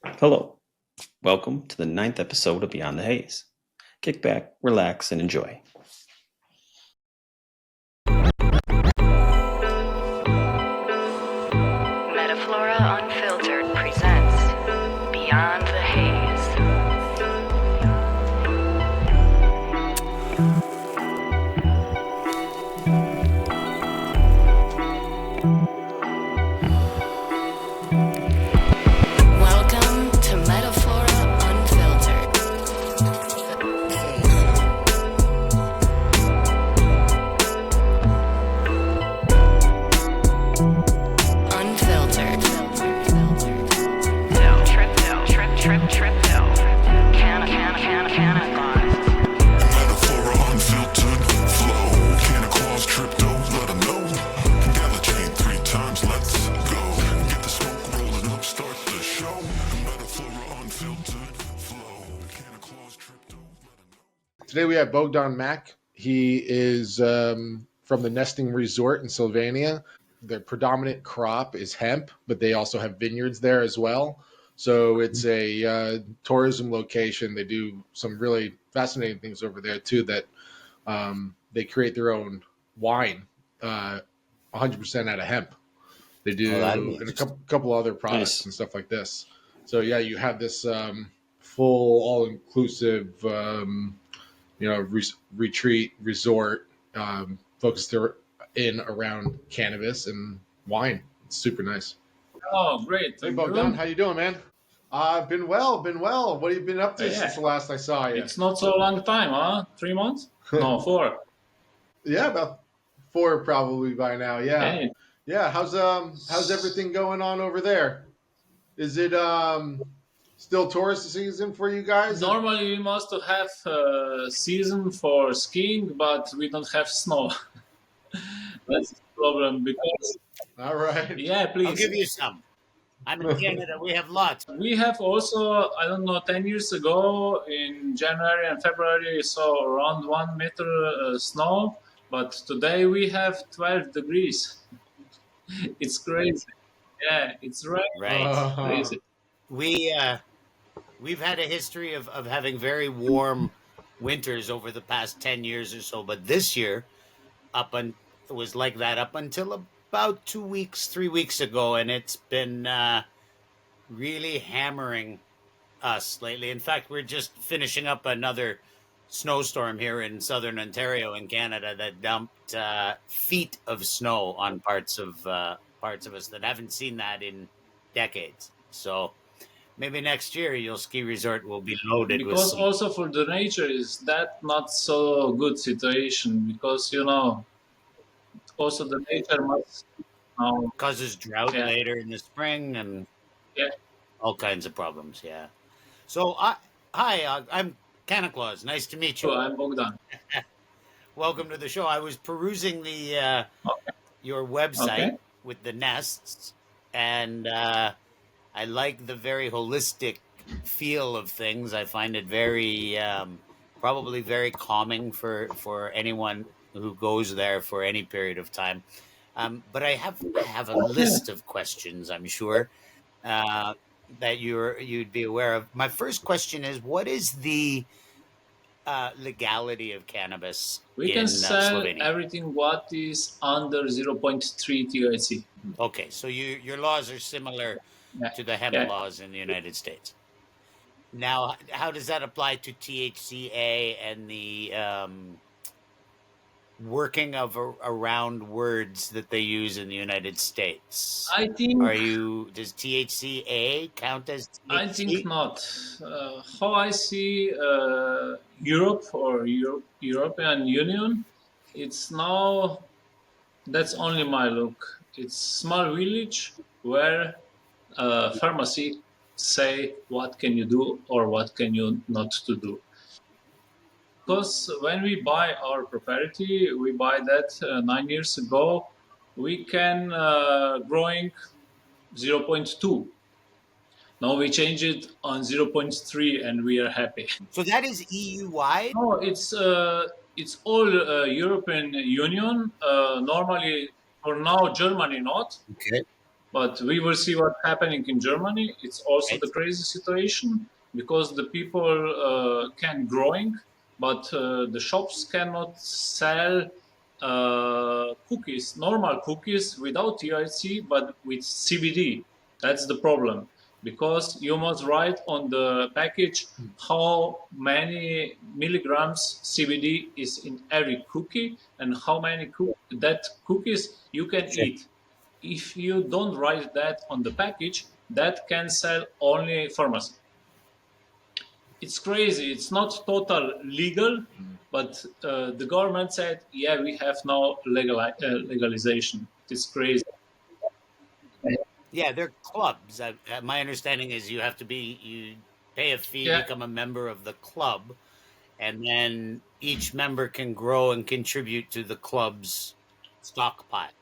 Hello. Welcome to the 9th episode of Beyond the Haze. Kick back, relax, and enjoy. Metaflora Unfiltered presents Beyond the Haze. Welcome to Metaflora Unfiltered. Unfiltered. Trip. Cannabis. Metaphora unfiltered flow. Canna clause crypto, let 'em know. Gather chain 3 times, let's go. Get the smoke rolling up, start the show. Metaphora unfiltered flow. Canna clause crypto, let 'em know. Today we have Bogdan Mac. He is from the Nesting Resort in Slovenia. Their predominant crop is hemp, but they also have vineyards there as well. So it's a tourism location. They do some really fascinating things over there too. That they create their own wine, 100% out of hemp. They do that'd be and a couple other products Nice. and stuff like this. So yeah, you have this full, all-inclusive, retreat resort focused in around cannabis and wine. It's super nice. Oh, great. Hey And Bogdan, you? how you doing, man? I've been well. What have you been up to Yeah. since the last I saw you? It's not so long time, huh? 3 months? No, 4. Yeah, about 4 probably by now. Yeah, Hey, yeah. How's everything going on over there? Is it still tourist season for you guys? normally we must have a season for skiing, but we don't have snow. That's the problem because, All right. yeah, I'll please. give you some. I'm in Canada. We have lots. We have also, I don't know, 10 years ago in January and February, saw around 1 meter snow, but today we have 12 degrees. It's crazy. Yeah, it's right. Right. Crazy. We've had a history of having very warm winters over the past 10 years or so, but this year it was like that up until about 2 weeks, 3 weeks ago, and it's been really hammering us lately. In fact, we're just finishing up another snowstorm here in southern Ontario in Canada that dumped feet of snow on parts of us that haven't seen that in decades. So maybe next year your ski resort will be loaded with Because some. also for the nature is that not so good situation because also the nature must Causes drought Yeah. later in the spring and Yeah. all kinds of problems. Yeah. So I'm Santa Claus. Nice to meet you. So I'm Bogdan. Welcome to the show. I was perusing the your website Okay. with the nests, and I like the very holistic feel of things. I find it very probably very calming for anyone who goes there for any period of time. But I have a list of questions, I'm sure, that you'd be aware of. My first question is, what is the legality of cannabis We in can sell Slovenia? everything what is under 0.3 THC. Okay, so your laws are similar Yeah. to the hemp Yeah. laws in the United States. Now, how does that apply to THCA and the working of around words that they use in the United States? I think Does THCA count as THC? I think not. How I see Europe or European Union, it's now that's only my look. It's small village where pharmacy say what can you do or what can you not to do. Because when we buy our property, we buy that 9 years ago. We can growing 0.2. Now we change it on 0.3 and we are happy. So that is EU wide? No, it's all European Union. Normally, for now, Germany not. Okay. But we will see what's happening in Germany. It's also the crazy situation because the people can growing, but the shops cannot sell cookies, normal cookies without THC, but with CBD. That's the problem because you must write on the package how many milligrams CBD is in every cookie and how many that cookies you can eat. If you don't write that on the package, that can sell only pharmacy. It's crazy. It's not total legal, but the government said, yeah, we have now legalization. It's crazy. Yeah, they're clubs. My understanding is you pay a fee, Yeah, become a member of the club, and then each member can grow and contribute to the club's stockpile.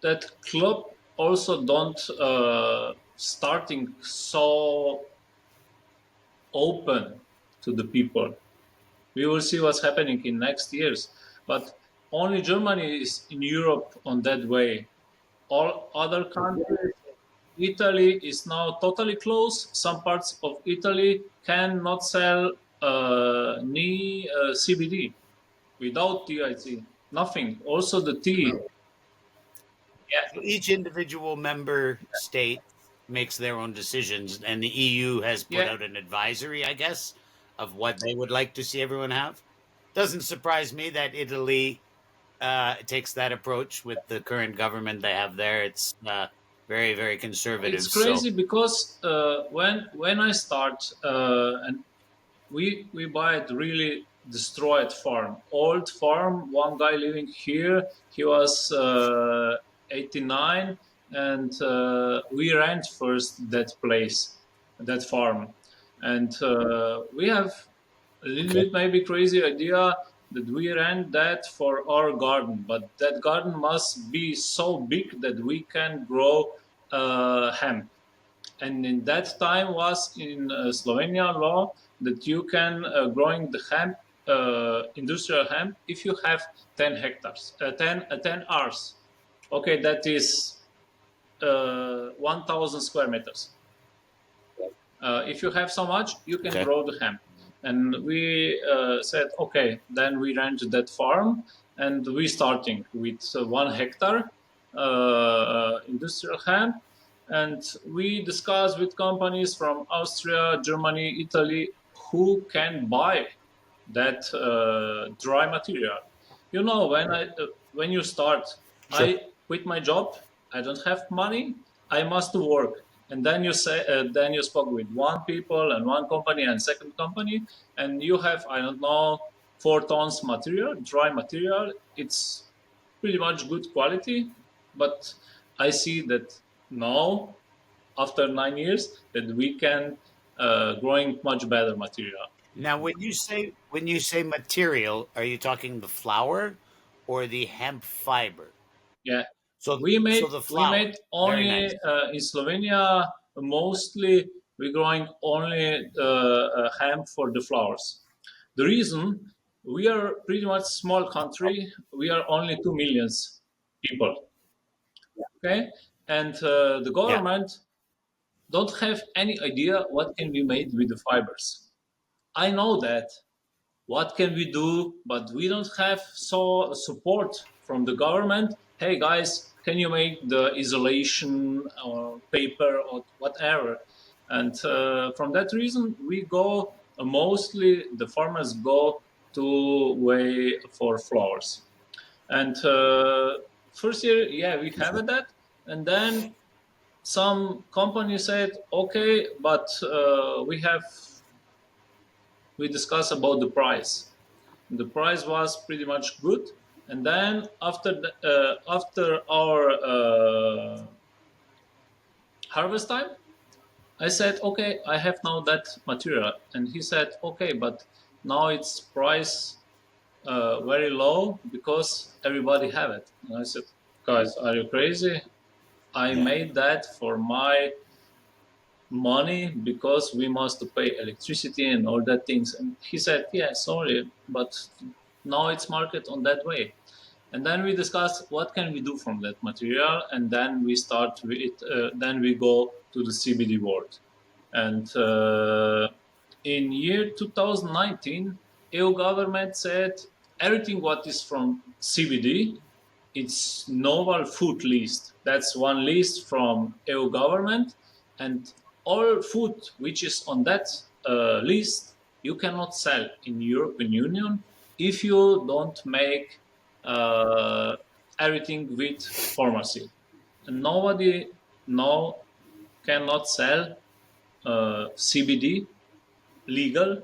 that club also don't starting so open to the people. We will see what's happening in next years, but only Germany is in Europe on that way. All other countries, Italy is now totally closed. Some parts of Italy cannot sell any CBD without THC. Nothing. Also the tea. No. Yeah, So each individual member state makes their own decisions, and the EU has put yeah. out an advisory, I guess, of what they would like to see everyone have. Doesn't surprise me that Italy takes that approach with the current government they have there. It's very, very It's conservative. So crazy because when I start and we buy it really destroyed farm, old farm. One guy living here, he was 89, and we rent first that place, that farm, and we have a little okay, bit maybe crazy idea that we rent that for our garden, but that garden must be so big that we can grow hemp. And in that time was in Slovenia law that you can growing the hemp, industrial hemp, if you have 10 hectares, 10 hours. Okay, that is 1,000 square meters. If you have so much, you can okay, grow the hemp. And we said, okay, then we rent that farm and we starting with 1 hectare industrial hemp. And we discuss with companies from Austria, Germany, Italy, who can buy that dry material. You know, when you start, sure. I quit my job. I don't have money. I must work. And then then you spoke with one people and one company and second company, and you have, I don't know, 4 tons material, dry material. It's pretty much good quality, but I see that now, after 9 years, that we can growing much better material. Now, when you say material, are you talking the flower or the hemp fiber? Yeah, So we so made the we flower, made very only nice. in Slovenia mostly we're growing only hemp for the flowers. The reason we are pretty much small country. We are only 2 million people. Okay, and the Yeah. government don't have any idea what can be made with the fibers. I know that what can we do, but we don't have so support from the government. Hey guys, can you make the isolation or paper or whatever? And from that reason we go mostly the farmers go to way for flowers. And first year, yeah, we have that. And then some company said, okay, but we discuss about the price. The price was pretty much good. And then after our harvest time, I said, okay, I have now that material. And he said, okay, but now its price very low because everybody have it. And I said, guys, are you crazy? I Yeah. made that for my money because we must pay electricity and all that things. And he said, yeah, sorry, but now it's market on that way. and then we discuss what can we do from that material, and then we start with then we go to the CBD world. And in year 2019, EU government said everything what is from CBD, it's novel food list. That's one list from EU government, and all food which is on that list you cannot sell in European Union if you don't make uh, everything with pharmacy. And nobody now cannot sell CBD legal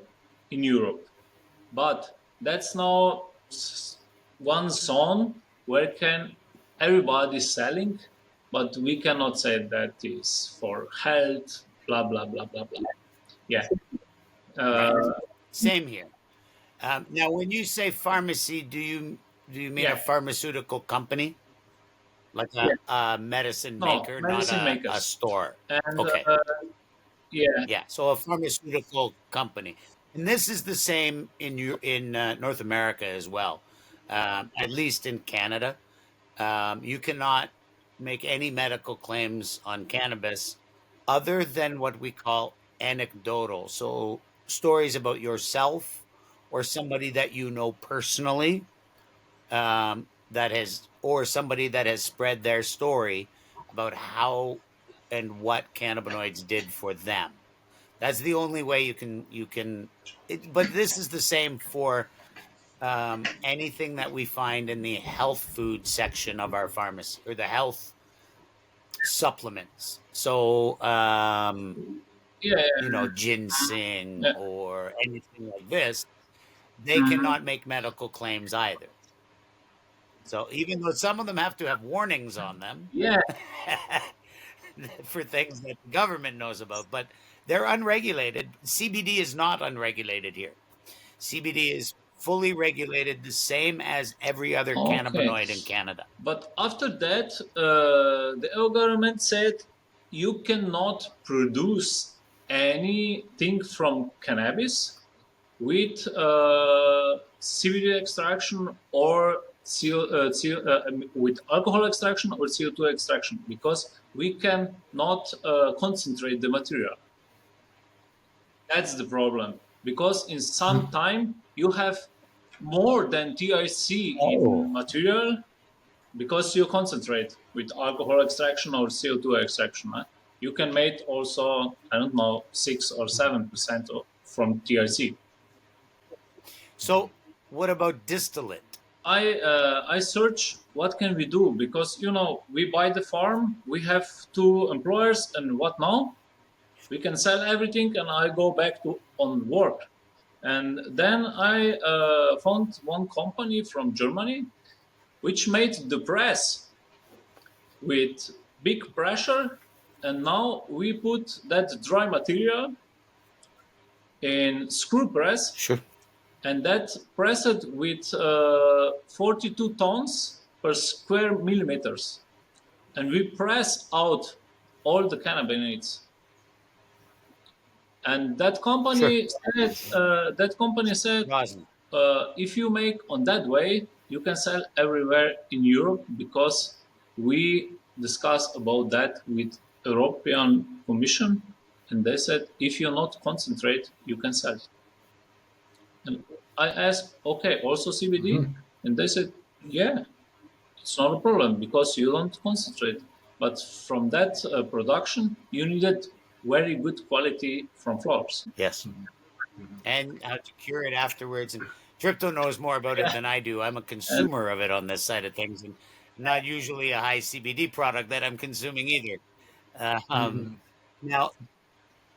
in Europe. But that's now one zone where can everybody selling, but we cannot say that is for health, blah blah blah blah blah. Yeah. Right. Uh, Same here. Now, when you say pharmacy, do you mean a yeah. pharmaceutical company, like Yeah. a medicine No, maker, not medicine a makers. store? And Okay. yeah. Yeah, so a pharmaceutical company, and this is the same in North America as well. At least in Canada, you cannot make any medical claims on cannabis other than what we call anecdotal. So stories about yourself or somebody that you know personally, that has, or somebody that has spread their story about how and what cannabinoids did for them. That's the only way you can. But this is the same for anything that we find in the health food section of our pharmacy or the health supplements. So Yeah. ginseng Yeah. or anything like this, they Mhm. cannot make medical claims either. So even though some of them have to have warnings on them Yeah. for things that the government knows about, but they're unregulated. CBD is not unregulated here. CBD is fully regulated, the same as every other Okay. cannabinoid in Canada. But after that, the EU government said you cannot produce anything from cannabis with CBD extraction or with alcohol extraction or CO2 extraction because we cannot concentrate the material. That's the problem because in some time you have more than THC in material because you concentrate with alcohol extraction or CO2 extraction. You can make also, I don't know, 6 or 7% from THC. So, what about distillate? I search what can we do because we buy the farm, we have 2 employers, and what now? We can sell everything, and I go back to on work. And then I found one company from Germany which made the press with big pressure, and now we put that dry material in screw press, Sure. and that pressed with 42 tons per square millimeters, and we press out all the cannabinoids. And that company said Rosin. if you make on that way, you can sell everywhere in Europe because we discussed about that with European Commission, and they said if you not concentrate, you can sell it. And I asked, okay, also CBD, and they said, yeah, it's not a problem because you don't concentrate. But from that production, you needed very good quality from flowers. Yes. And how to cure it afterwards. And Tripto knows more about it than I do. I'm a consumer of it on this side of things, and not usually a high CBD product that I'm consuming either. Now,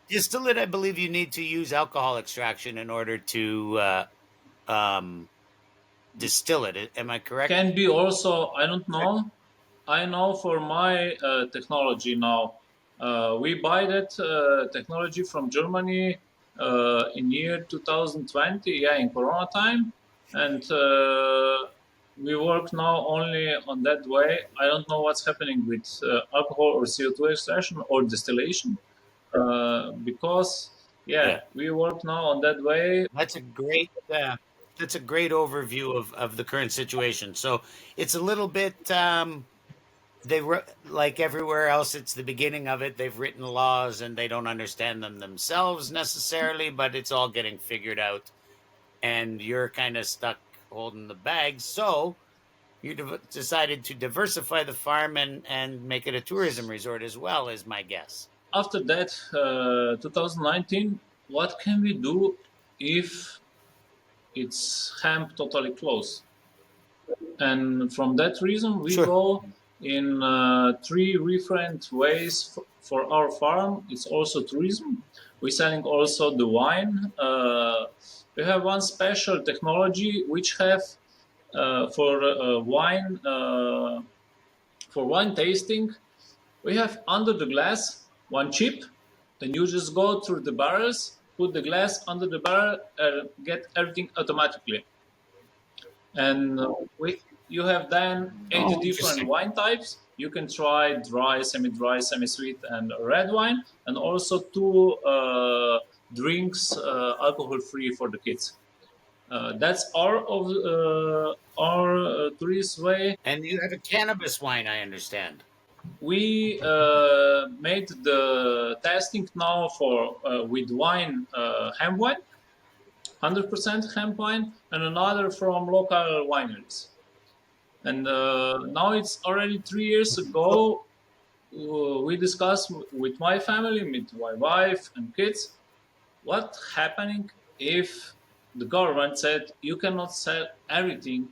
distillate, I believe you need to use alcohol extraction in order to distill it. Am I correct? Can be also, I don't know. I know for my technology now, we buy that technology from Germany in year 2020, yeah, in Corona time, and we work now only on that way. I don't know what's happening with alcohol or CO2 extraction or distillation because Yeah. we work now on that way. That's a great that's a great overview of the current situation. So it's a little bit like everywhere else, it's the beginning of it. They've written laws and they don't understand them themselves necessarily, but it's all getting figured out. And you're kind of stuck holding the bag. So you decided to diversify the farm and make it a tourism resort as well, is my guess. After that, 2019, what can we do if it's hemp totally closed? And from that reason, we Sure. go in three different ways for our farm. It's also tourism. We're selling also the wine. We have one special technology which have for wine tasting. We have under the glass one chip. Then you just go through the barrels, put the glass under the barrel, and get everything automatically. And you have then 80 different wine types. You can try dry, semi-dry, semi-sweet, and red wine, and also two drinks alcohol-free for the kids. That's our tourist way. And you have a cannabis wine, I understand. We made the testing now for with wine, hemp wine, 100% hemp wine, and another from local wineries. And now it's already 3 years ago. We discussed with my family, with my wife and kids, what's happening if the government said you cannot sell everything,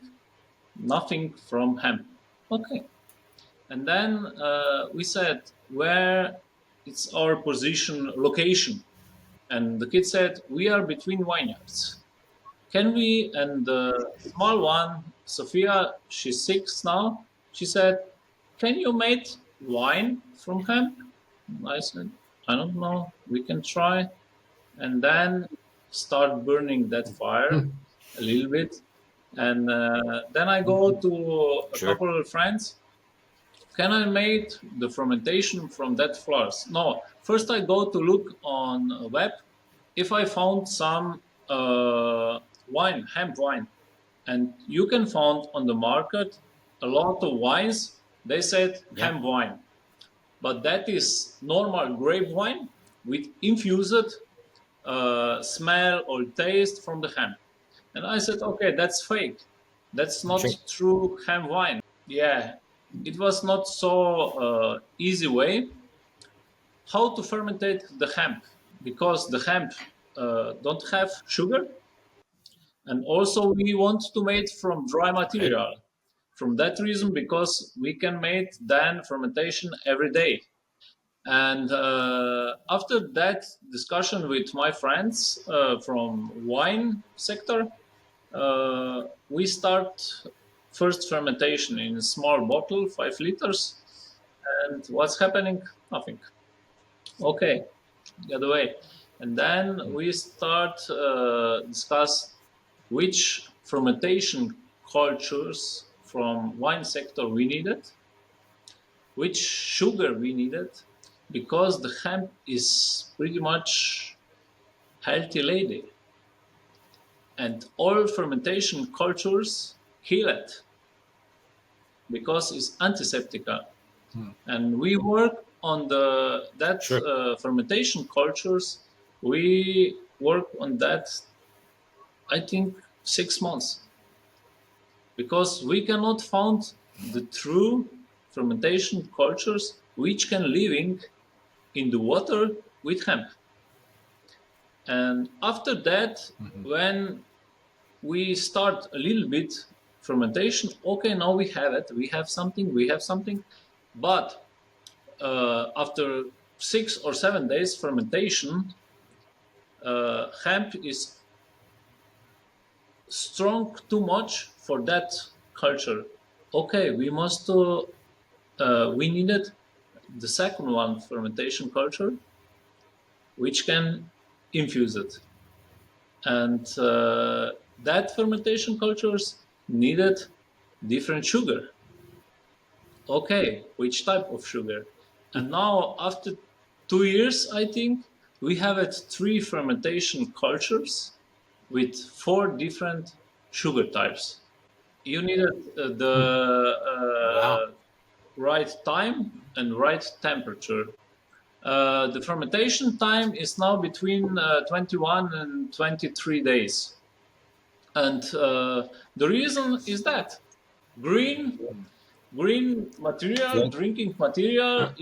nothing from hemp. Okay. And then we said where it's our position, location. And the kid said, we are between vineyards. Can we? And the small one, Sophia, she's 6 now. She said, can you make wine from hemp? I said, I don't know. We can try. And then start burning that fire a little bit. And then I go to a couple of friends. Can I make the fermentation from that flowers? No. First I go to look on a web if I found some wine, hemp wine. And you can find on the market a lot of wines. They said hemp wine. But that is normal grape wine with infused smell or taste from the hemp. And I said, okay, that's fake. That's not true hemp wine. Yeah, it was not so easy way how to fermentate the hemp, because the hemp don't have sugar, and also we want to make from dry material. From that reason, because we can make then fermentation every day. And after that discussion with my friends from wine sector, we start first fermentation in a small bottle, 5 liters. And what's happening? Nothing. Okay, the other way. And then we start discuss which fermentation cultures from wine sector we needed, which sugar we needed, because the hemp is pretty much healthy lady. And all fermentation cultures kill it because it's antiseptic. And we work on fermentation cultures. We work on that, I think, 6 months, because we cannot find the true fermentation cultures which can living in the water with hemp. And after that, when we start a little bit fermentation, okay, now we have it, we have something, but after 6 or 7 days fermentation, hemp is strong too much for that culture. Okay, we must we needed the second one, fermentation culture, which can infuse it. And that fermentation cultures needed different sugar. Okay, which type of sugar? And now after 2 years, I think, we have 3 fermentation cultures with 4 different sugar types. You needed the Wow. right time and right temperature. The fermentation time is now between 21 and 23 days. And the reason is that green green material, drinking material.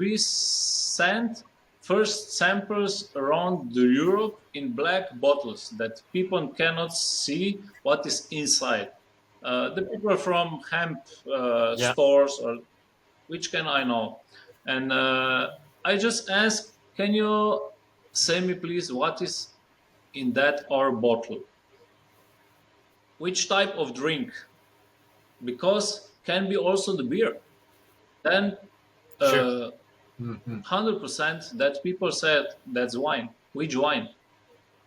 We sent first samples around the Europe in black bottles that people cannot see what is inside. The people from hemp Yeah. stores, or which can I know? And I just ask, can you say me please what is in that our bottle? Which type of drink? Because can be also the beer. Then Sure. 100% that people said that's wine. Which wine?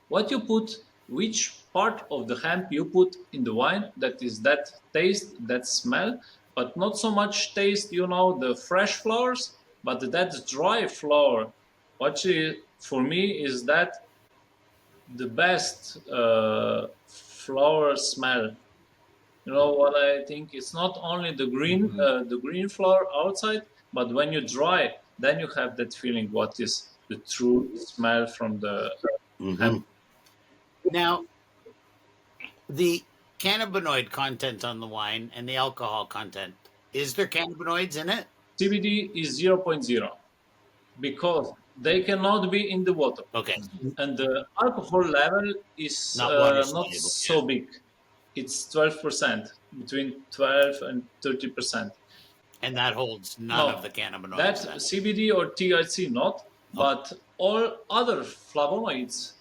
What you put, which part of the hemp you put in the wine that is that taste, that smell, but not so much taste, the fresh flowers, but that dry flower. For me is that the best flower smell. You know what I think? It's not only the green flower outside, but when you dry, then you have that feeling. What is the true smell from the Hmm. hemp? Now, the cannabinoid content on the wine and the alcohol content, is there cannabinoids in it? CBD is zero point 0.0 because they cannot be in the water, Okay. and the alcohol level is Not water not soluble. Yeah. so big. It's 12%, between 12 and 30%. And that holds none of No, the cannabinoids that then. CBD or THC not, Okay. but all other flavonoids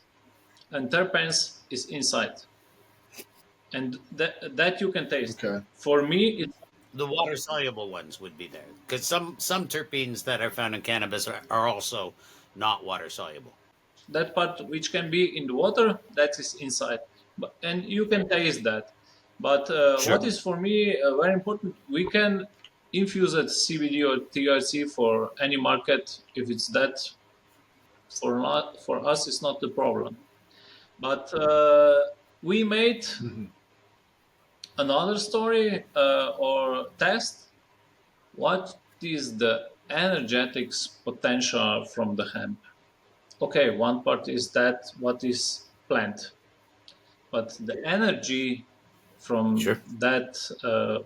and terpenes is inside, and that you can taste. Okay. For me, it's The water soluble ones would be there because some terpenes that are found in cannabis are also not water soluble. that part which can be in the water that is inside, and you can taste that. But Sure. what is for me very important, we can infuse it CBD or THC for any market if it's that. For us, it's not the problem. But we made another story or test. What is the energetics potential from the hemp? Okay, one part is that what is plant, but the energy from Sure. that,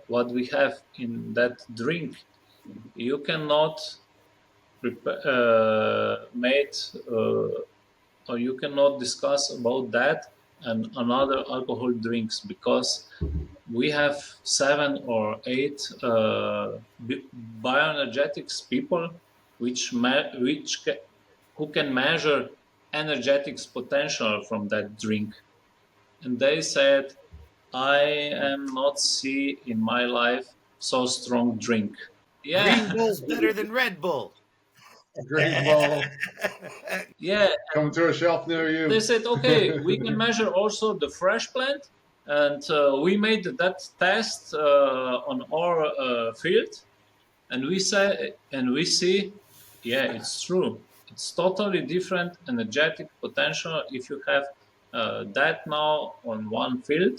what we have in that drink, you cannot made or you cannot discuss about that and another alcohol drinks, because we have 7 or 8 bioenergetics people who can measure energetics potential from that drink, and they said, I am not see in my life so strong drink. Green Yeah. Bull's better than Red Bull. Green Ball Yeah, coming to a shelf near they you. said, okay, we can measure also the fresh plant, and we made that test on our field, and we see, yeah, it's true. It's totally different energetic potential if you have that now on one field,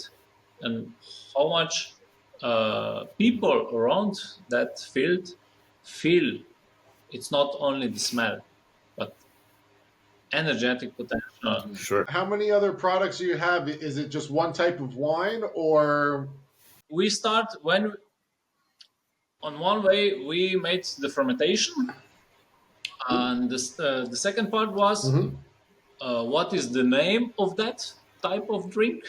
and how much people around that field feel. It's not only the smell, but energetic potential. Sure. How many other products do you have? Is it just one type of wine, or We start when on one way we made the fermentation, and the second part was what is the name of that type of drink,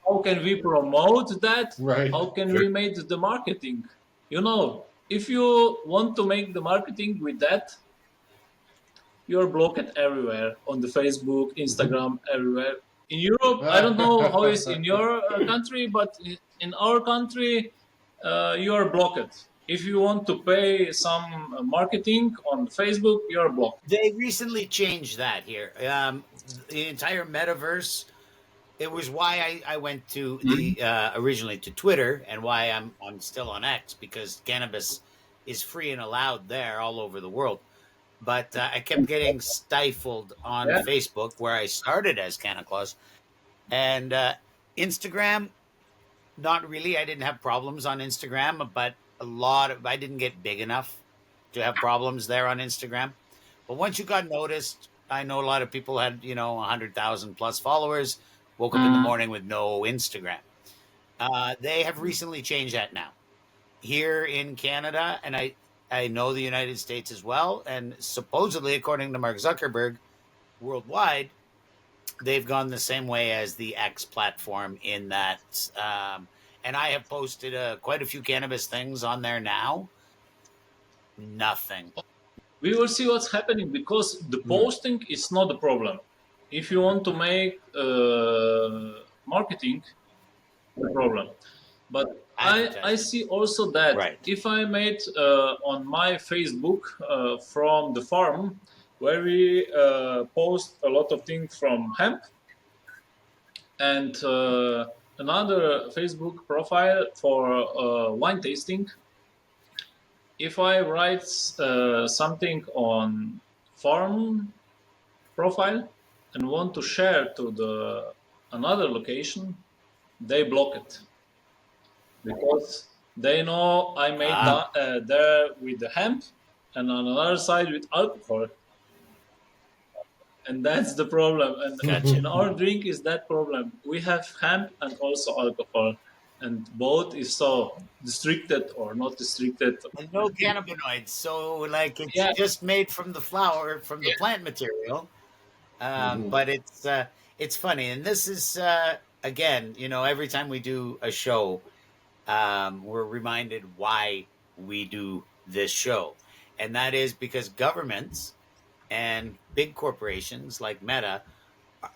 how can we promote that, right? how can Sure. we make the marketing. If you want to make the marketing with that, you're blocked everywhere on the Facebook, Instagram, everywhere. In Europe, I don't know how it's in your country, but in our country, you are blocked. If you want to pay some marketing on Facebook, you're blocked. They recently changed that here. The entire metaverse. It was why I went to the originally to Twitter, and why I'm still on X, because cannabis is free and allowed there all over the world. But I kept getting stifled on Yeah. Facebook, where I started as Canna Claus, and Instagram, not really. I didn't have problems on Instagram, but I didn't get big enough to have problems there on Instagram. But once you got noticed, I know a lot of people had, 100,000 plus followers, woke up in the morning with no Instagram. They have recently changed that now here in Canada, and I know the United States as well. And supposedly, according to Mark Zuckerberg, worldwide, they've gone the same way as the X platform in that. And I have posted quite a few cannabis things on there now. Nothing. We will see what's happening because the posting is not the problem. If you want to make marketing, the problem. But I see also that Right. if I made on my Facebook from the farm where we post a lot of things from hemp and another Facebook profile for wine tasting. If I write something on farm profile and want to share to the another location, they block it because they know I made there with the hemp and on another side with alcohol, and that's the problem. And Gotcha. in our drink is that problem. We have hemp and also alcohol, and both is so restricted or not restricted. And no cannabinoids, so like it's Yeah. just made from the flower, from the plant material. But it's funny, and this is again, every time we do a show, we're reminded why we do this show, and that is because governments and big corporations like Meta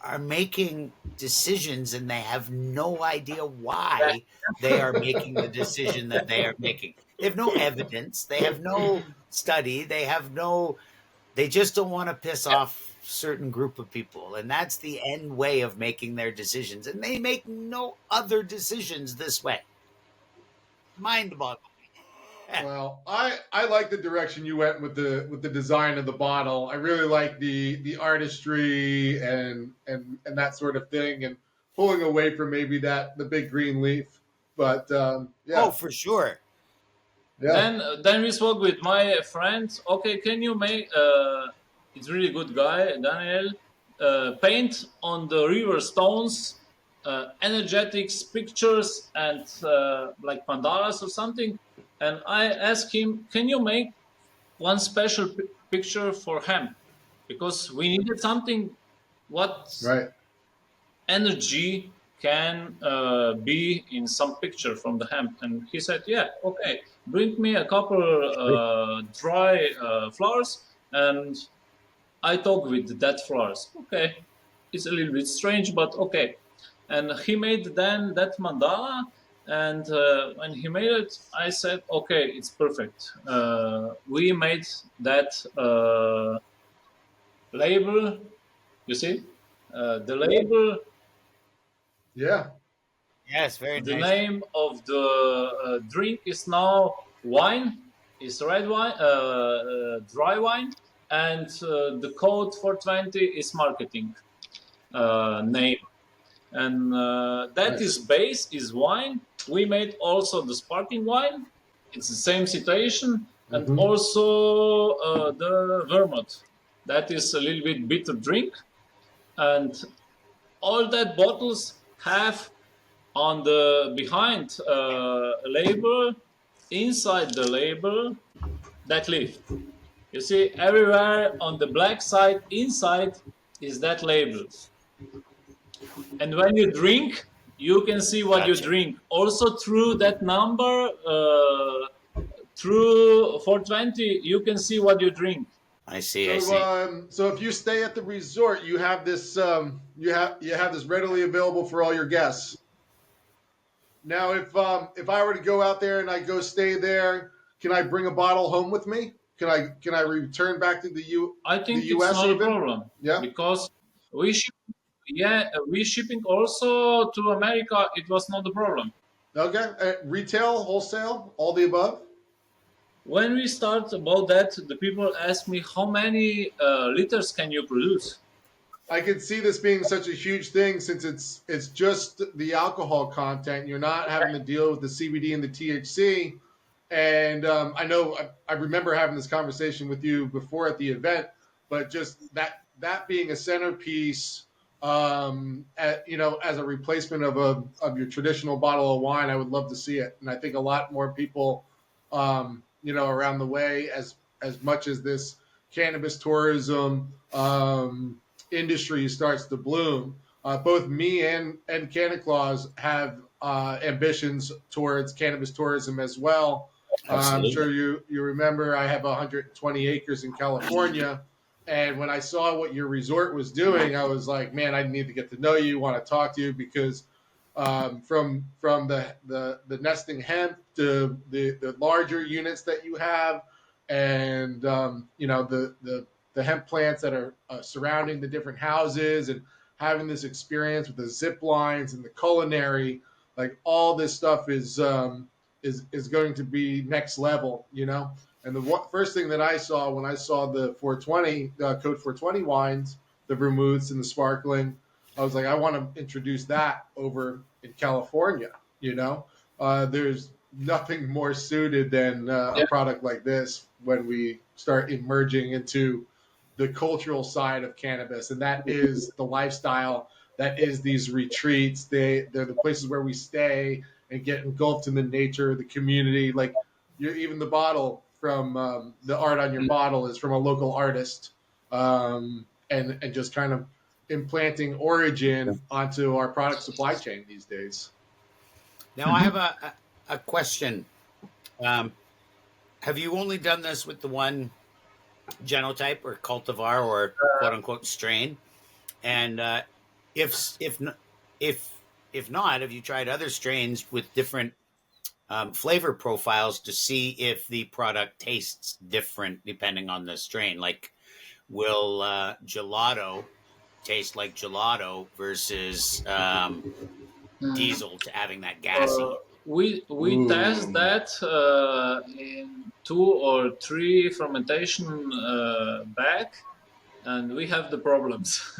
are making decisions and they have no idea why they are making the decision that they are making. They have no evidence, they have no study, they just don't want to piss off certain group of people, and that's the end way of making their decisions, and they make no other decisions this way. Mind-boggling. Well, I like the direction you went with the design of the bottle. I really like the artistry and that sort of thing, and pulling away from maybe the big green leaf. But yeah, Oh, for sure. yeah, Then we spoke with my friend. Okay, can you make? It's really good guy, Daniel. Paint on the river stones, energetics pictures and like mandalas or something. And I asked him, can you make one special picture for hemp? Because we needed something what right. energy can be in some picture from the hemp. And he said, yeah, okay, bring me a couple dry flowers and I talk with that flowers. Okay, it's a little bit strange, but okay. And he made then that mandala, and when he made it, I said, okay, it's perfect. We made that label. You see, the label, Yeah, Yes, very the nice. name of the drink is now wine. It's red wine, dry wine, and the code 420 is marketing name. And that nice. is base is wine. We made also the sparkling wine. It's the same situation, and Mhm. also the vermouth. That is a little bit bitter drink, and all that bottles have on the behind label, inside the label, that leaf. You see, everywhere on the black side, inside is that label. And when you drink, you can see what you Gotcha. drink. Also through that number, through 420, you can see what you drink. I see. I So see. so if you stay at the resort, you have this you have this readily available for all your guests. Now, if I were to go out there and I go stay there, can I bring a bottle home with me? Can I return back to I the think it's U.S. not a even? problem Yeah. because we ship, yeah, we shipping also to America. It was not a problem. Okay. Retail, wholesale, all the above. When we start about that, the people ask me how many liters can you produce. I could see this being such a huge thing since it's just the alcohol content. You're not having to deal with the CBD and the THC. And I know I remember having this conversation with you before at the event, but just that being a centerpiece, as a replacement of your traditional bottle of wine, I would love to see it. And I think a lot more people, around the way, as much as this cannabis tourism industry starts to bloom. Both me and Canada Claus have ambitions towards cannabis tourism as well. I'm Absolutely. sure you remember I have 120 acres in California, and when I saw what your resort was doing, I was like, man, I need to get to know you, want to talk to you because from the nesting hemp to the larger units that you have, and the hemp plants that are surrounding the different houses, and having this experience with the zip lines and the culinary, like all this stuff is going to be next level, And the first thing that I saw when I saw the 420 code 420 wines, the vermouths and the sparkling, I was like, I want to introduce that over in California. There's nothing more suited than a product like this when we start emerging into the cultural side of cannabis, and that is the lifestyle. That is these retreats. They're the places where we stay and get engulfed in the nature, the community. Like even the bottle from the art on your bottle is from a local artist, and just kind of implanting origin onto our product supply chain these days. Now, I have a question. Have you only done this with the one genotype or cultivar or quote unquote strain? And if not, have you tried other strains with different flavor profiles to see if the product tastes different depending on the strain? Like, will gelato taste like gelato versus diesel to having that gassy? We test that in 2 or 3 fermentation back, and we have the problems.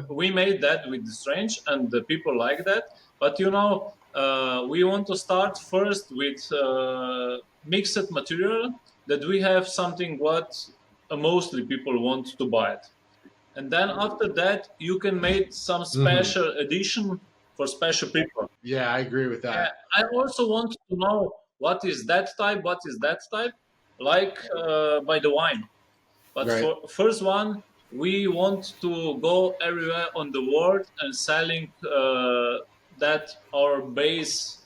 We made that with the strange, and the people like that. But we want to start first with mixed material that we have something what mostly people want to buy it, and then after that you can make some special edition for special people. Yeah, I agree with that. I also want to know what is that type, like by the wine. But Right. for first one, we want to go everywhere on the world and selling that our base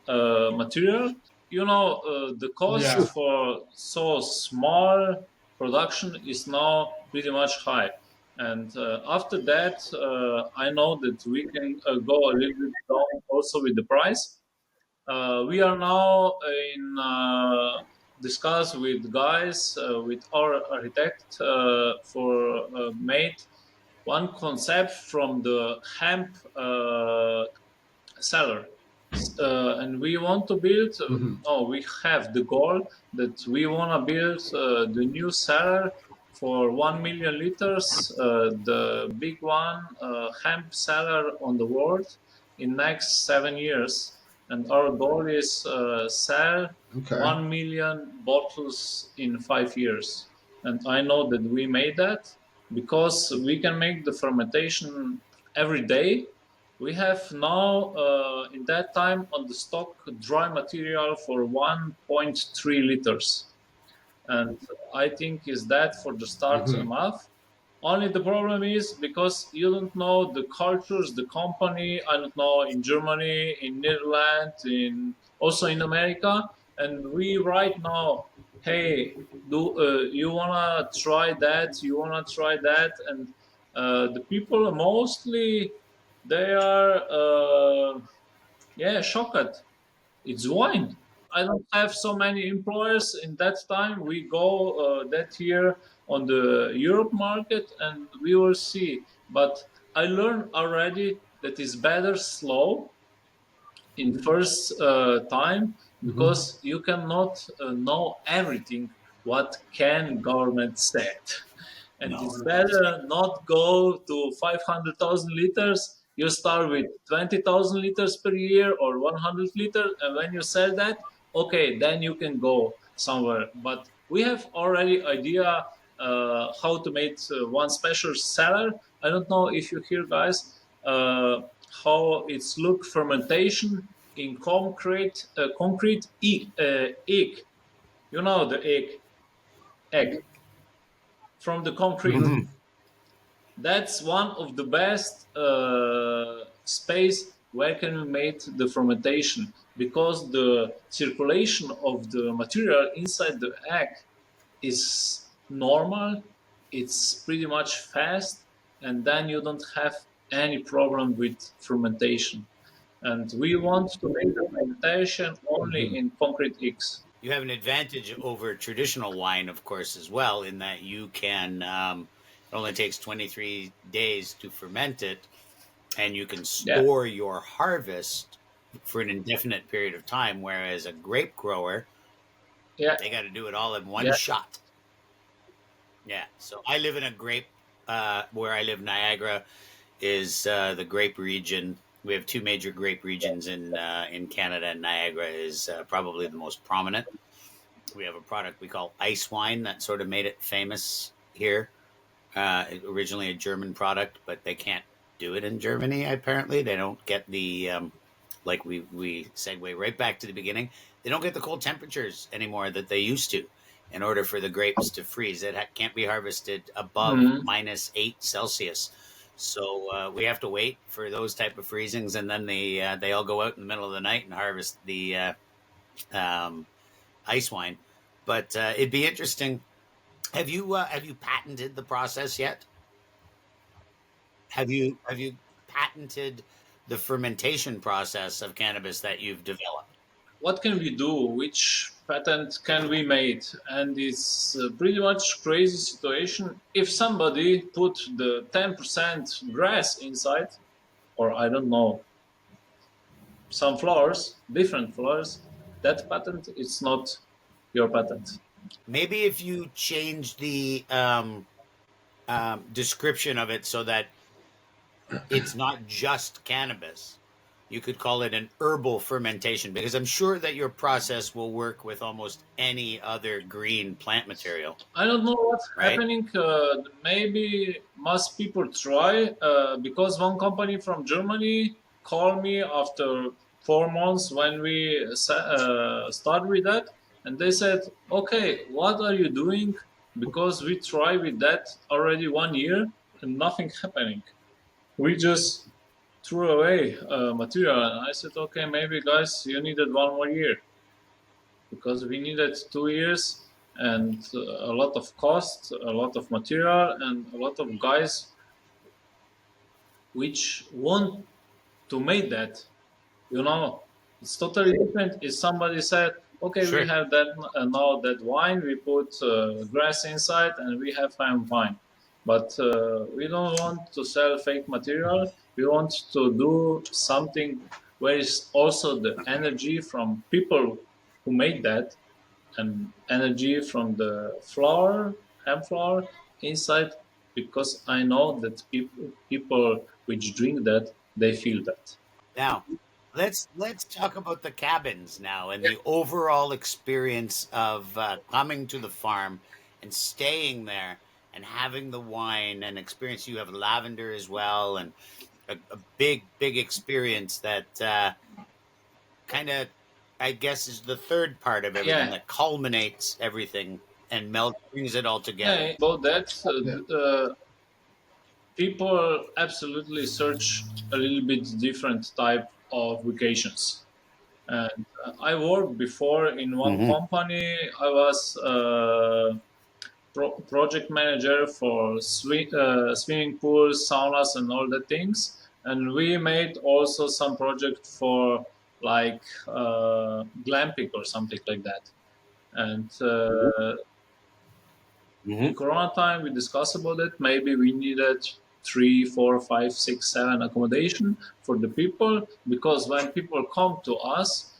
material. The cost for so small production is now pretty much high. And after that, I know that we can go a little bit down also with the price. We are now in discuss with guys, with our architect for made one concept from the hemp cellar. And we want to build, we have the goal that we want to build the new cellar for 1 million liters, the big one, hemp cellar on the world in next 7 years. And our goal is sell 1 million bottles in 5 years. And I know that we made that because we can make the fermentation every day. We have now, in that time, on the stock dry material for 1.3 liters. And I think is that for the start enough. Only the problem is because you don't know the cultures, the company. I don't know in Germany, in Netherlands, also in America. And we right now, hey, do you wanna try that? You wanna try that? And the people mostly they are shocked. It's wine. I don't have so many employers in that time. We go that year on the Europe market and we will see. But I learned already that it's better slow in first time because you cannot know everything what can government said. and No. it's better not go to 500,000 liters. You start with 20,000 liters per year or 100 liters, and when you sell that, okay, then you can go somewhere. But we have already idea how to make one special cellar. I don't know if you hear, guys, how it's look fermentation in concrete egg. You know the egg from the concrete. Mhm. That's one of the best space where can we make the fermentation, because the circulation of the material inside the egg is normal, it's pretty much fast, and then you don't have any problem with fermentation. And we want to make the fermentation only in concrete eggs. You have an advantage over traditional wine, of course, as well, in that you can. It only takes 23 days to ferment it, and you can Yeah, store your harvest for an indefinite period of time. Whereas a grape grower, yeah, they got to do it all in one yeah, shot. Yeah. So I live in a grape. Where I live, Niagara is the grape region. We have two major grape regions in Canada, and Niagara is probably the most prominent. We have a product we call ice wine that sort of made it famous here. Originally a German product, but they can't do it in Germany. Apparently, they don't get the like we segue right back to the beginning. They don't get the cold temperatures anymore that they used to. In order for the grapes to freeze, it can't be harvested above mhm, -8 Celsius. So we have to wait for those type of freezings, and then they all go out in the middle of the night and harvest the um, ice wine. But it'd be interesting. Have you patented the process yet? Have you patented the fermentation process of cannabis that you've developed? what can we do? Which patent can we make? And it's pretty much crazy situation. If somebody put the 10% grass inside, or I don't know, some flowers, different flowers, that patent is not your patent. Maybe if you change the description of it so that it's not just cannabis. You could call it an herbal fermentation because I'm sure that your process will work with almost any other green plant material, I don't know what's right? happening. Maybe must people try, because one company from Germany called me after 4 months when we start with that, and they said, "Okay, what are you doing? Because we tried with that already 1 year and nothing happening. We just threw away material." And I said, "Okay, maybe guys, you needed 1 more year, because we needed 2 years and a lot of cost, a lot of material, and a lot of guys which want to make that. You know, it's totally different if somebody said, okay, we Sure. have that now that wine, we put grass inside and we have fine wine. But we don't want to sell fake material. We want to do something where is also the energy from people who made that, and energy from the flour, hemp flour inside, because I know that people which drink that, they feel that. Now, let's talk about the cabins now and the overall experience of coming to the farm and staying there and having the wine and experience. You have lavender as well, and a big experience that kind of, I guess, is the third part of everything Yeah, that culminates everything and brings it all together. yeah. About that, Yeah. people absolutely search a little bit different type of vacations. And I worked before in one Mm-hmm. company. I was project manager for swimming pools, saunas, and all the things. And we made also some project for like glamping or something like that. And in Mm-hmm. Corona time, we discussed about it. Maybe we needed 3, 4, 5, 6, 7 accommodation for the people, because when people come to us,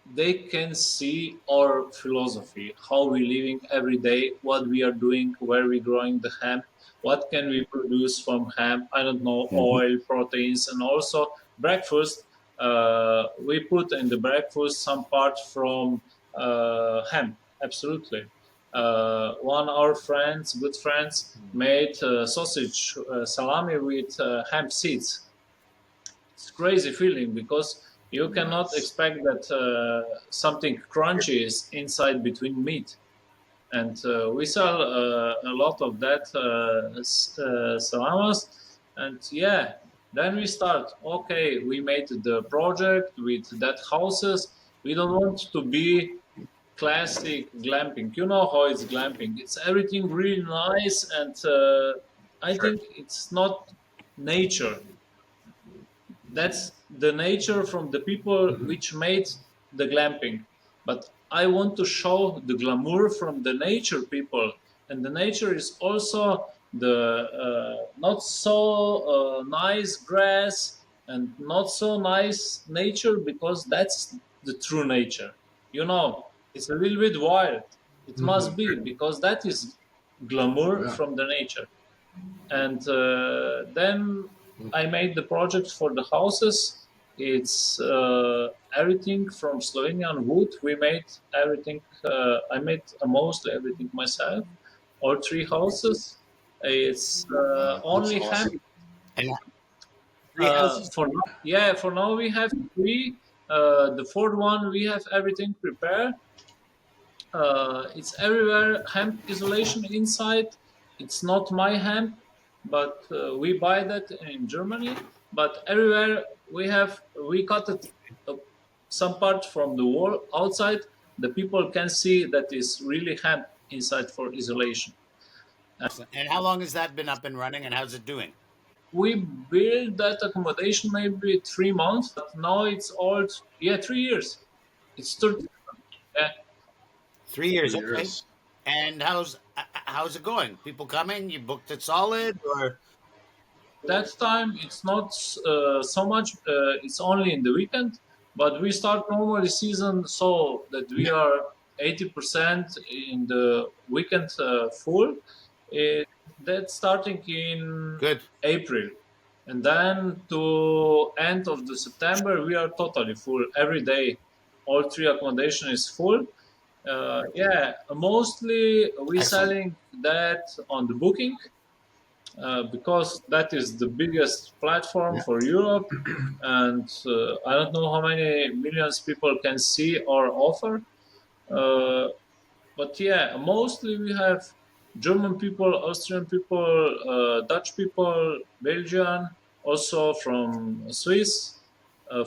they can see our philosophy, how we living every day, what we are doing, where we growing the hemp, what can we produce from hemp. I don't know, oil, proteins, and also breakfast. We put in the breakfast some part from hemp. Absolutely. One of our friends, good friends, made sausage salami with hemp seeds. It's crazy feeling because you cannot Nice. expect that something crunchy is inside between meat. And we sell a lot of that salamas. And yeah, then we start. Okay, we made the project with that houses. We don't want to be classic glamping. You know how it's glamping. It's everything really nice, and I Sure. think it's not nature. That's the nature from the people Mhm. which made the glamping. But I want to show the glamour from the nature people, and the nature is also the not so nice grass and not so nice nature, because that's the true nature. You know, it's a little bit wild. It must Mhm. be, because that is glamour Yeah. from the nature. And then I made the project for the houses. It's everything from Slovenian wood. We made everything. I made mostly everything myself. All three houses. It's That's only hemp. awesome. And three houses. For now we have three. The fourth one we have everything prepared. It's everywhere hemp isolation inside. It's not my hemp, but we buy that in Germany. But everywhere we cut it some part from the wall outside. The people can see that is really hemp inside for isolation. And how long has that been up and running, and how's it doing? We built that accommodation maybe 3 months, but now it's old. Yeah, 3 years. It's 30. Yeah. 3 years, 3 years. okay. And how's it going? People coming? You booked it solid, or That time it's not so much. It's only in the weekend, but we start normally season so that we are 80% in the weekend full. It, that's starting in good? April, and then to end of the September we are totally full every day. All three accommodation is full. Yeah, mostly we Excellent. selling that on the booking, because that is the biggest platform Yeah. for Europe, and I don't know how many millions people can see our offer. Uh, but yeah, mostly we have German people, Austrian people, Dutch people, Belgian, also from Swiss.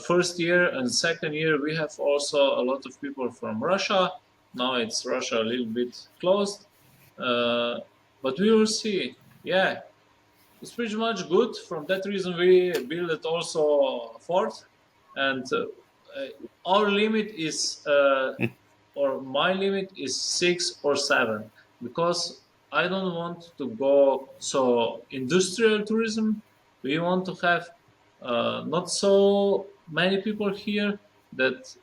First year and second year, we have also a lot of people from Russia. Now it's Russia a little bit closed, uh, but we will see. Yeah, it's pretty much good. From that reason, we build it also fourth, and our limit is, or my limit is 6 or 7, because I don't want to go so industrial tourism. We want to have not so many people here, that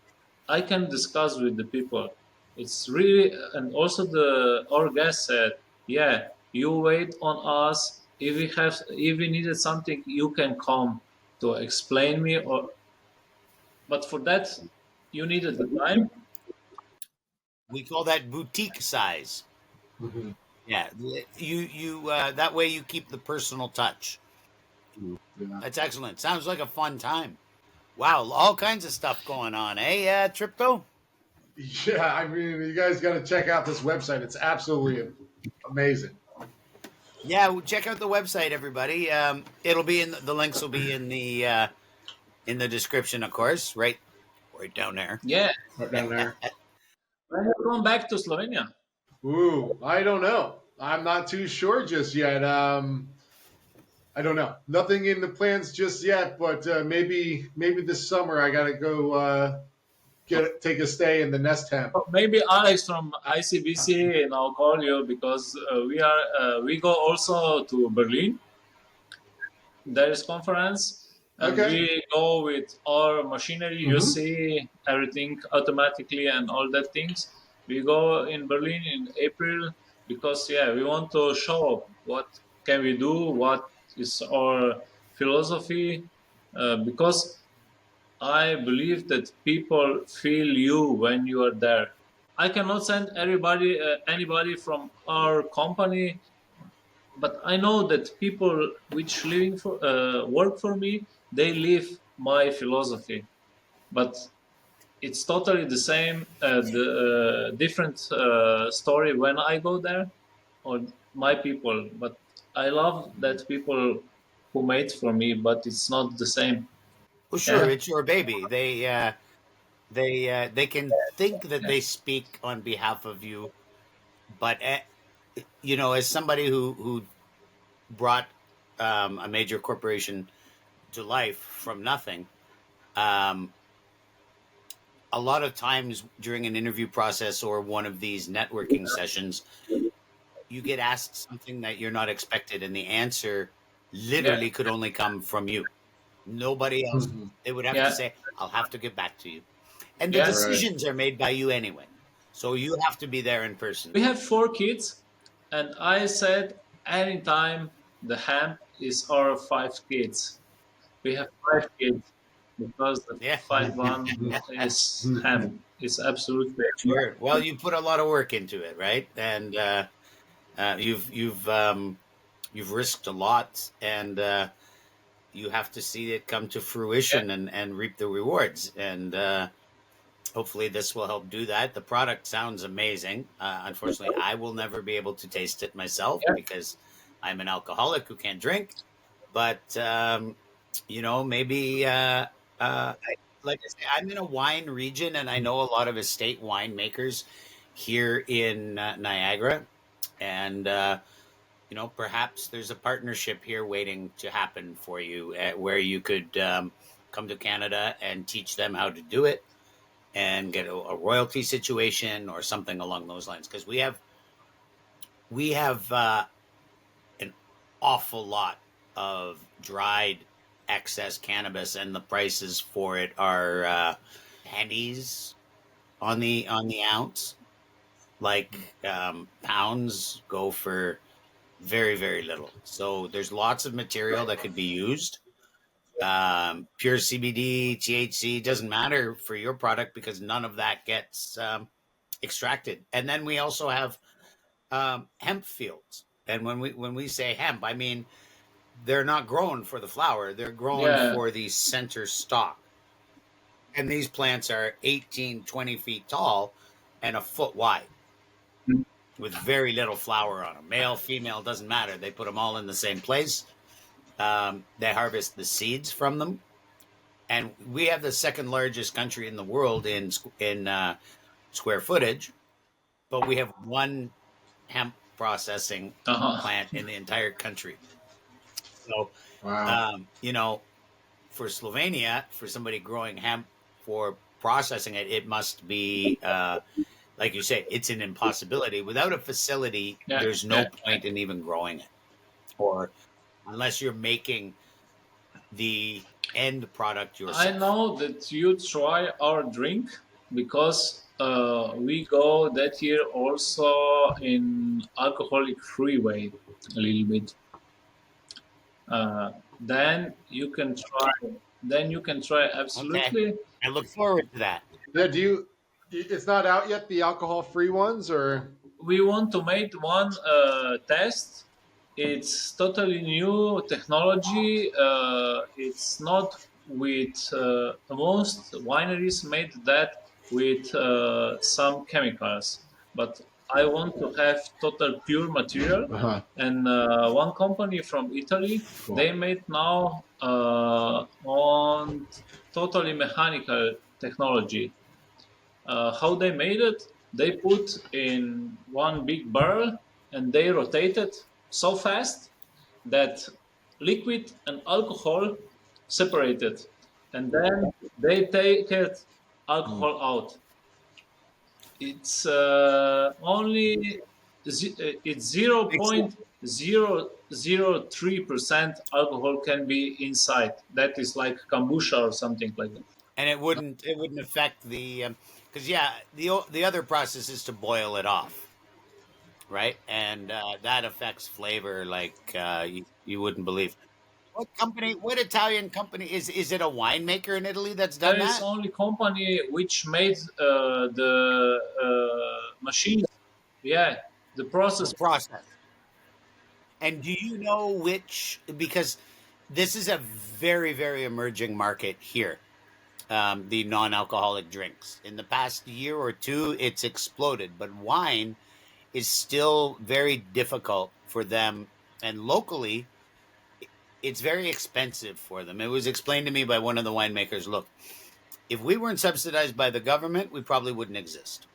I can discuss with the people. It's really, and also the our guest said, yeah, you wait on us. If we needed something, you can come to explain me. Or, but for that, you needed the time. We call that boutique size. Mhm. Yeah, you that way you keep the personal touch. Yeah. That's excellent. Sounds like a fun time. Wow, all kinds of stuff going on, eh, Tripto? Yeah, I mean, you guys got to check out this website. It's absolutely amazing. Yeah, well, check out the website, everybody. It'll be in the links will be in the description, of course, right down there. Yeah, Right down there. when you come back to Slovenia. Ooh, I don't know. I'm not too sure just yet. I don't know. Nothing in the plans just yet, but maybe this summer I gotta go take a stay in the nest hemp. Maybe Alex from ICBC and I'll call you, because we go also to Berlin. There is conference. and Okay. we go with our machinery. You Mm-hmm. see everything automatically and all that things. We go in Berlin in April because we want to show what can we do, what is our philosophy, because I believe that people feel you when you are there. I cannot send anybody from our company, but I know that people which living for work for me, they live my philosophy. But it's totally the same, the different story when I go there or my people. But I love that people who made for me, but it's not the same. Well, sure, Yeah, it's your baby. They can think that yeah, they speak on behalf of you, but as somebody who brought a major corporation to life from nothing, um, a lot of times during an interview process or one of these networking sessions, you get asked something that you're not expected, and the answer yeah, literally could only come from you. Nobody else. Mm-hmm. They would have to yeah, say, "I'll have to get back to you," and the yeah. Right. decisions are made by you anyway. So you have to be there in person. We have 4 kids, and I said anytime the hemp is our 5 kids. We have 5 kids because the Yeah, 5th one is hemp. It's absolutely sure. Well, you put a lot of work into it, right? And you've risked a lot, and you have to see it come to fruition and reap the rewards. And hopefully, this will help do that. The product sounds amazing. Unfortunately, I will never be able to taste it myself yeah, because I'm an alcoholic who can't drink. But maybe like I say, I'm in a wine region, and I know a lot of estate winemakers here in Niagara, and perhaps there's a partnership here waiting to happen for you, where you could come to Canada and teach them how to do it and get a royalty situation or something along those lines. Because we have an awful lot of dried excess cannabis, and the prices for it are pennies on the ounce. Like pounds go for very very little. So there's lots of material that could be used. Pure CBD, THC doesn't matter for your product because none of that gets extracted. And then we also have hemp fields. And when we say hemp, I mean they're not grown for the flower; they're grown yeah. for the center stalk. And these plants are 18, 20 feet tall and a foot wide with very little flower on them. Male, female, doesn't matter. They put them all in the same place. They harvest the seeds from them, and we have the second largest country in the world in square footage, but we have one hemp processing Uh-huh. plant in the entire country. So, Wow. um, you know, for Slovenia, for somebody growing hemp for processing it, it must be like you say, it's an impossibility. Without a facility, Yeah, there's yeah. no point in even growing it, or unless you're making the end product I yourself. know that you try our drink because we go that year also in alcoholic free way a little bit. Uh, then you can try. Then you can try Okay, absolutely. I look forward to that. Yeah, do you? It's not out yet. The alcohol-free ones, or We want to make one test. It's totally new technology. It's not with most wineries made that with some chemicals, but I want to have total pure material. uh-huh. And one company from Italy, Cool. they made now on totally mechanical technology. How they made it? They put in one big barrel and they rotate it so fast that liquid and alcohol separated, and then they take it Mm. alcohol out. It's only. it's 0.003% alcohol can be inside. That is like kombucha or something like that. And it wouldn't affect the because the other process is to boil it off, right? And that affects flavor like you wouldn't believe. What Italian company is it a winemaker in Italy that's done There is that? only company which made the machines. Yeah, the The process. process. And do you know which? Because this is a very, very emerging market here. The non-alcoholic drinks. In the past year or two, it's exploded, but wine is still very difficult for them. And locally, it's very expensive for them. It was explained to me by one of the winemakers. Look, if we weren't subsidized by the government, we probably wouldn't exist.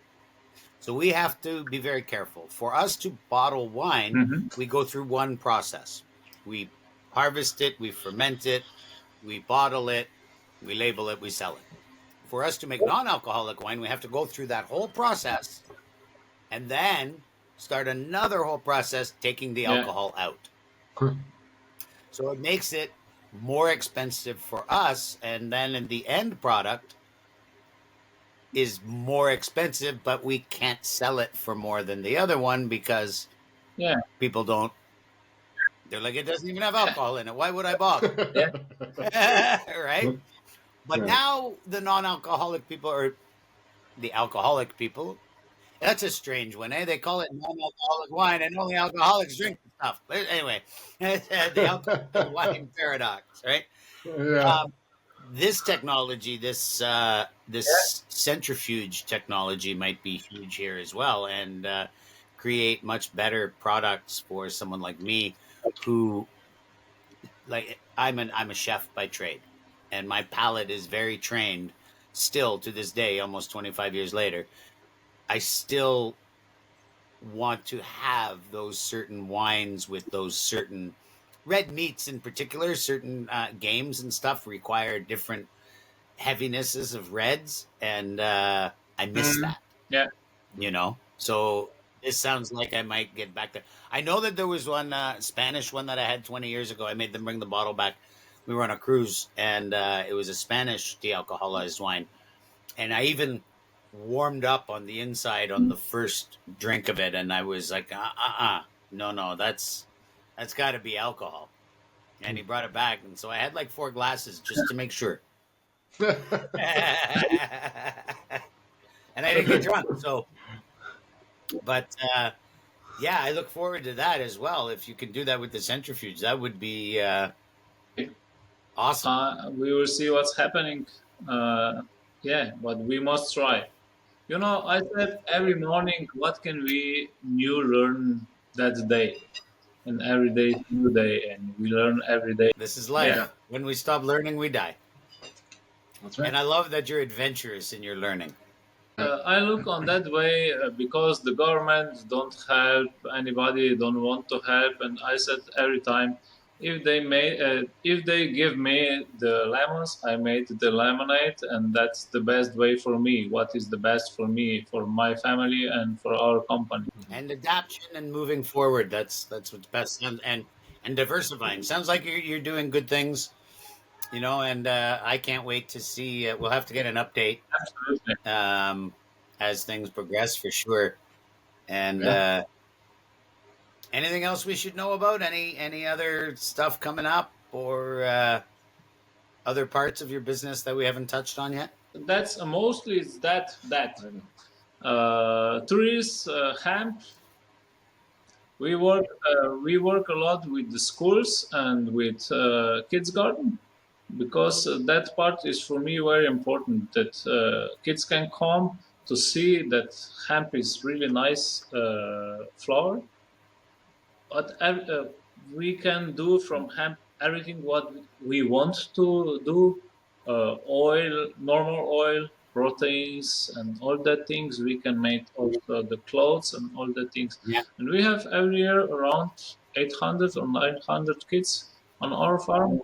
So we have to be very careful. For us to bottle wine, Mhm. we go through one process. We harvest it, we ferment it, we bottle it, we label it, we sell it. For us to make non-alcoholic wine, we have to go through that whole process and then start another whole process taking the Yeah, alcohol out. So it makes it more expensive for us, and then in the end product is more expensive, but we can't sell it for more than the other one because yeah, people don't. They're like, it doesn't even have alcohol in it. Why would I bother? yeah. Right? But Right. now the non-alcoholic people or the alcoholic people. That's a strange one, eh? They call it non-alcoholic wine, and only alcoholics drink the stuff. But anyway, the alcoholic wine paradox, right? Yeah. Um, this technology, this centrifuge technology, might be huge here as well, and create much better products for someone like me, who like I'm a chef by trade, and my palate is very trained. Still to this day, almost 25 years later, I still want to have those certain wines with those certain red meats in particular. Certain games and stuff require different heavinesses of reds, and I miss Mhm. that, Yeah. so this sounds like I might get back there. I know that there was one Spanish one that I had 20 years ago. I made them bring the bottle back. We were on a cruise, and it was a Spanish de-alcoholized wine, and I even warmed up on the inside on the first drink of it, and I was like, no, that's got to be alcohol. And he brought it back, and so I had like 4 glasses just to make sure, and I didn't get drunk. So, but yeah, I look forward to that as well. If you can do that with the centrifuge, that would be awesome. We will see what's happening. Yeah, but we must try. I said every morning, what can we new learn that day? And every day is new day, and we learn every day. This is Yeah. Yeah. life. When we stop learning, we die. That's right. And I love that you're adventurous in your learning. I look on that way because the government don't help anybody, don't want to help, and I said every time, if they give me the lemons, I made the lemonade, and that's the best way for me. What is the best for me, for my family, and for our company? And adaptation and moving forward. That's what's best, and diversifying. Sounds like you're doing good things, and I can't wait to see. We'll have to get an update Absolutely. as things progress for sure. And Yeah. anything else we should know about? Any other stuff coming up, or other parts of your business that we haven't touched on yet? That's mostly it's that tourists hemp. We work a lot with the schools and with kids garden because that part is for me very important that kids can come to see that hemp is really nice flower, but we can do from hemp everything what we want to do, oil, normal oil, proteins, and all that things. We can make also the clothes and all the things. Yeah. And we have every year around 800 or 900 kids on our farm.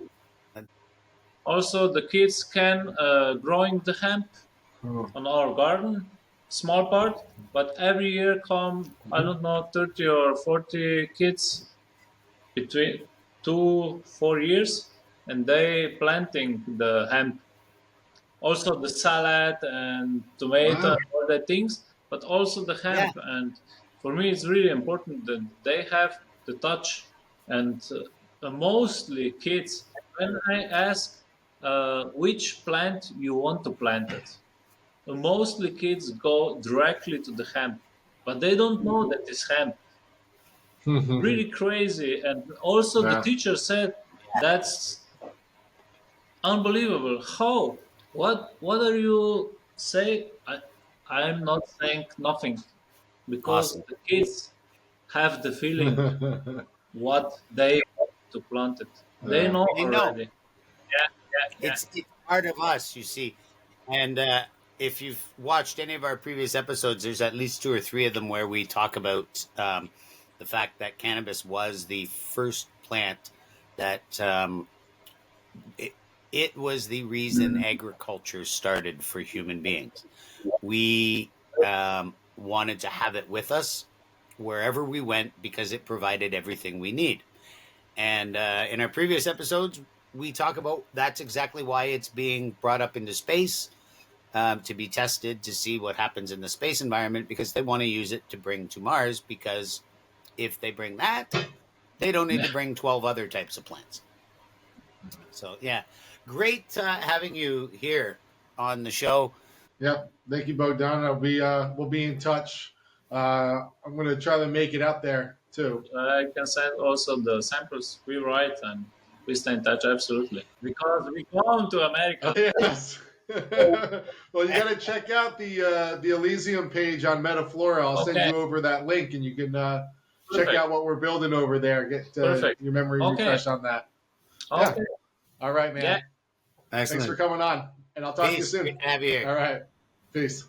Also, the kids can growing the hemp Oh. on our garden. small part, but every year come, I don't know, 30 or 40 kids between 2 4 years, and they planting the hemp, also the salad and tomato Wow. and all the things, but also the Yeah. hemp. And for me, it's really important that they have the touch. And mostly kids, when I ask which plant you want to plant it, mostly kids go directly to the hemp, but they don't know that it's hemp. Really crazy. And also the Yeah. teacher said that's unbelievable. How? What are you saying? I'm not saying nothing because Awesome. the kids have the feeling what they want to plant it. They Yeah. know They know. already. Yeah, yeah, It's part of us, you see. And if you've watched any of our previous episodes, there's at least two or three of them where we talk about the fact that cannabis was the first plant that it, it was the reason agriculture started for human beings. We wanted to have it with us wherever we went because it provided everything we need. And in our previous episodes, we talk about that's exactly why it's being brought up into space to be tested to see what happens in the space environment because they want to use it to bring to Mars. Because if they bring that, they don't need yeah. to bring 12 other types of plants. So, yeah, great having you here on the show. Yep. Thank you, Bogdan. We'll be in touch. I'm gonna try to make it out there too. I can send also the samples we write and we stay in touch absolutely because we come to Oh, America. yes. Well, you got to check out the Elysium page on Metaflora. I'll send Okay, you over that link, and you can check perfect, out what we're building over there. Get perfect. your memory Okay, refreshed on that. Yeah. okay, All right, yeah. man. Thanks for Excellent. coming on, and I'll talk to you Peace. soon. Great to have you here. All right. Peace.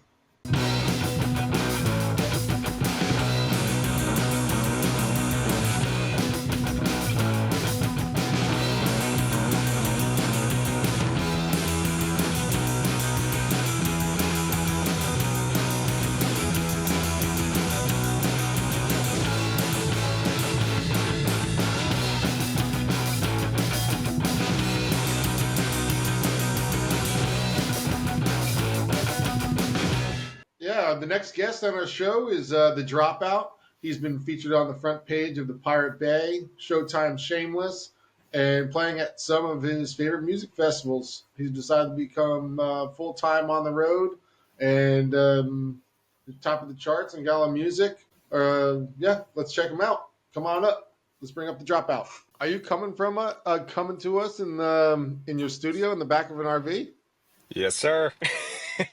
Yeah, the next guest on our show is the Dropout. He's been featured on the front page of the Pirate Bay, Showtime, Shameless, and playing at some of his favorite music festivals. He's decided to become full time on the road and top of the charts and gala music. Yeah, let's check him out. Come on up. Let's bring up the Dropout. Are you coming to us in your studio in the back of an RV? Yes, sir.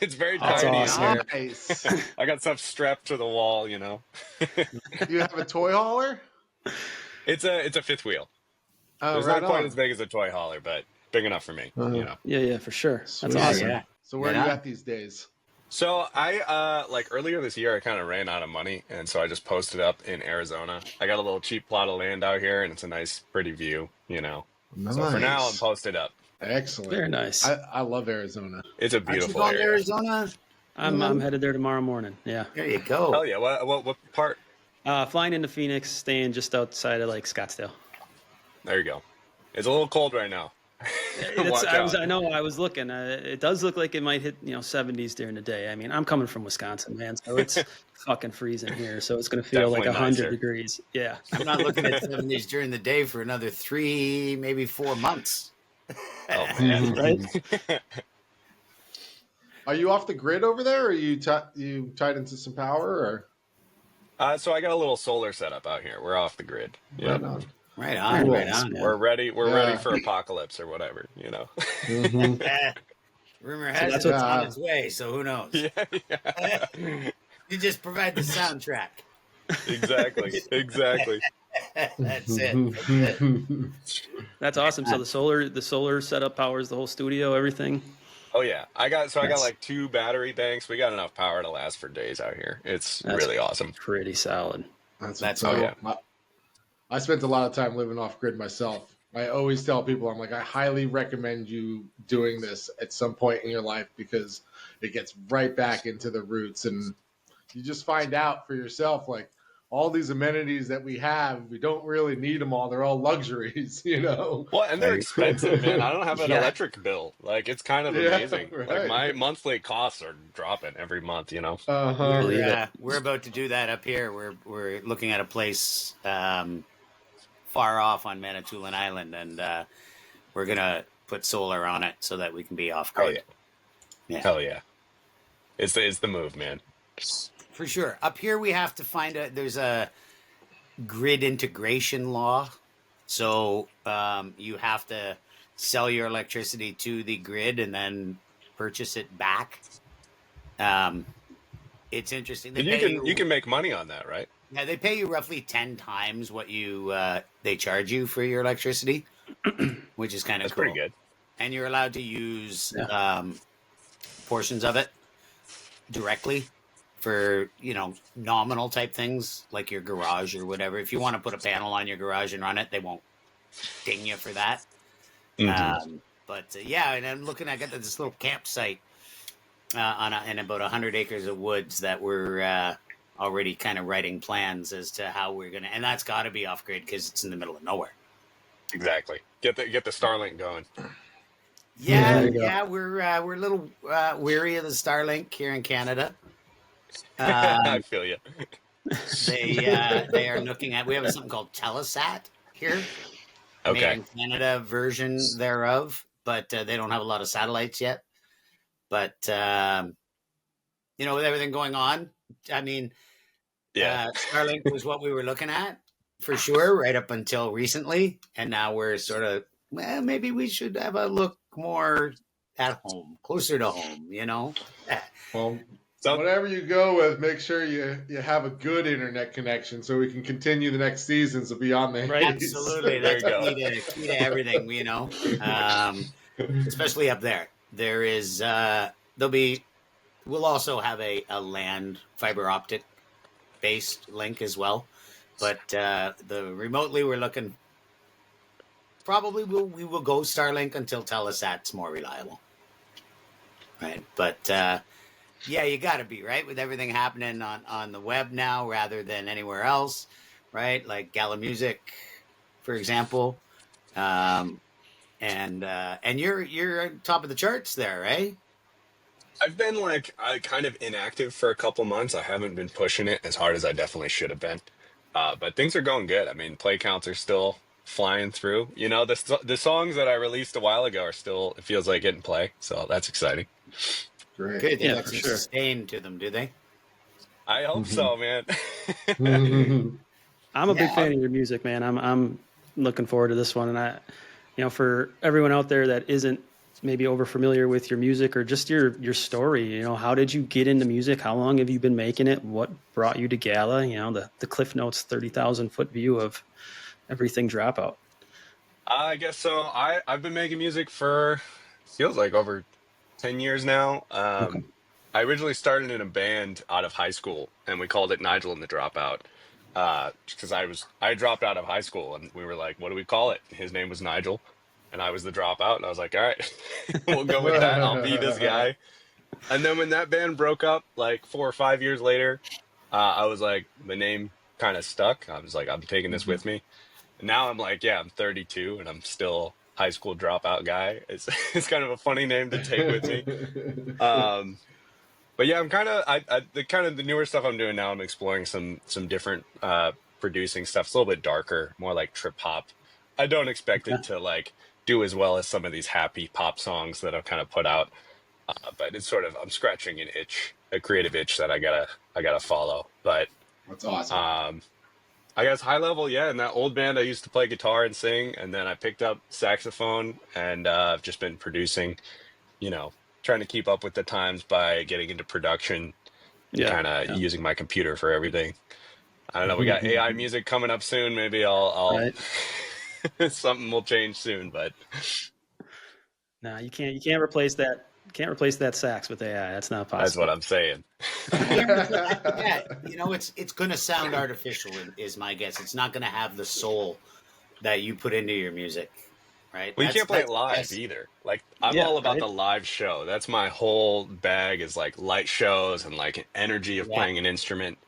It's very That's tiny in awesome. here. Nice. I got stuff strapped to the wall, you know. You have a toy hauler? It's a fifth wheel. Oh, It's right not quite on. as big as a toy hauler, but big enough for me, you know. Yeah, yeah, for sure. That's Sweet. awesome. Yeah. So where are Right you on. at these days? So I like earlier this year I kind of ran out of money, and so I just posted up in Arizona. I got a little cheap plot of land out here, and it's a nice, pretty view, you know. So for now I'm Nice. posted up. Excellent. Very nice. I love Arizona. It's a Aren't you beautiful going to area. Arizona? I'm headed there tomorrow morning. Yeah. There you go. Hell yeah! What part? Flying into Phoenix, staying just outside of like Scottsdale. There you go. It's a little cold right now. Watch out. I know. I was looking. It does look like it might hit 70s during the day. I mean, I'm coming from Wisconsin, man, so it's fucking freezing here. So it's gonna feel like Definitely 100 nicer. degrees. Yeah. I'm not looking at 70s during the day for another 3, maybe 4 months. Oh man. Right. Are you off the grid over there, or are you tied into some power? Or So I got a little solar setup out here. We're off the grid. Yeah. right on. Right on, Cool. right on. We're ready. We're Yeah. ready for apocalypse or whatever, you know. Mhm. Rumor has that's it it's what- on its way, so who knows? Yeah. You just provide the soundtrack. Exactly. Exactly. That's it. That's awesome. So the solar setup powers the whole studio, everything. Oh yeah. I got That's- like 2 battery banks. We got enough power to last for days out here. It's That's really awesome. Pretty solid. That's That's what's oh, up. I spent a lot of time living off grid myself. I always tell people, I'm like, I highly recommend you doing this at some point in your life because it gets right back into the roots, and you just find out for yourself, like all these amenities that we have, we don't really need them all. They're all luxuries, you know? Well, and they're Right. expensive, man. I don't have an Yeah. electric bill. Like, it's kind of Yeah, amazing. Like, right. my monthly costs are dropping every month, you know? Uh-huh. Believe it. We're about to do that up here. We're looking at a place far off on Manitoulin Island, and we're gonna put solar on it so that we can be off Hell grid. yeah. Yeah, Hell yeah. It's the move, man. for sure. Up here, we have to find there's a grid integration law, so you have to sell your electricity to the grid and then purchase it back. It's interesting. And you can make money on that, right? Yeah, they pay you roughly 10 times what they charge you for your electricity, which is kind of That's cool. pretty good. And you're allowed to use portions of it directly for, nominal type things like your garage or whatever. If you want to put a panel on your garage and run it, they won't ding you for that. But and I'm looking, I got this little campsite in about 100 acres of woods that we're already kind of writing plans as to how we're gonna, and that's got to be off grid because it's in the middle of nowhere. Exactly. Get the Starlink going. Yeah, we're a little weary of the Starlink here in Canada. I feel you. They are looking at. We have something called Telesat here, Okay. made in Canada version thereof, but they don't have a lot of satellites yet. But with everything going on, I mean, Yeah. Starlink was what we were looking at for sure, right up until recently, and now we're sort of, maybe we should have a look more at home, closer to home, Well, So- whatever you go with, make sure you have a good internet connection so we can continue the next seasons of Beyond the Right. Haze. Absolutely, There that's you go. key to everything, especially up there. There is we'll also have a land fiber optic based link as well, but the remotely we're looking, probably we will go Starlink until Telesat's more reliable, right? But you got to be right with everything happening on the web now rather than anywhere else, right? Like Gala Music, for example. And you're on top of the charts there, right? I've been kind of inactive for a couple months. I haven't been pushing it as hard as I definitely should have been. But things are going good. I mean, play counts are still flying through. The songs that I released a while ago are still, it feels like, getting play. So that's exciting. Great. Good. They Yeah, got for some sure. sustain to them, do they? I hope so, man. I'm a big Yeah. fan of your music, man. I'm looking forward to this one, and for everyone out there that isn't maybe over familiar with your music or just your story, how did you get into music? How long have you been making it? What brought you to Gala? The Cliff Notes 30,000 foot view of everything Dropout. I guess so. I've been making music for, feels like, over 10 years now. I originally started in a band out of high school, and we called it Nigel and the Dropout. Because I dropped out of high school, and we were like, what do we call it? His name was Nigel, and I was the Dropout, and I was like, all right, we'll go with that. I'll be this guy. And then when that band broke up, like 4 or 5 years later, I was like, the name kind of stuck. I was like, I'm taking this with me. And now I'm like, I'm 32, and I'm still high school dropout guy. It's kind of a funny name to take with me. But yeah, I'm kind of the newer stuff I'm doing now. I'm exploring some different producing stuff. It's a little bit darker, more like trip hop. I don't expect it to like do as well as some of these happy pop songs that I've kind of put out. But it's sort of, I'm scratching a creative itch that I gotta follow. But That's awesome. I guess high level, in that old band I used to play guitar and sing, and then I picked up saxophone, and I've just been producing, trying to keep up with the times by getting into production, kind of using my computer for everything. I don't know, we got AI music coming up soon. Maybe I'll Right. something will change soon, but No, you can't replace that. Can't replace that sax with AI. That's not possible. that's what I'm saying. It's going to sound artificial, is my guess. It's not going to have the soul that you put into your music, right? Well, you can't play it That's live yes. either. Like I'm Yeah, all about right. the live show. That's my whole bag is like light shows and like energy of Yeah. playing an instrument.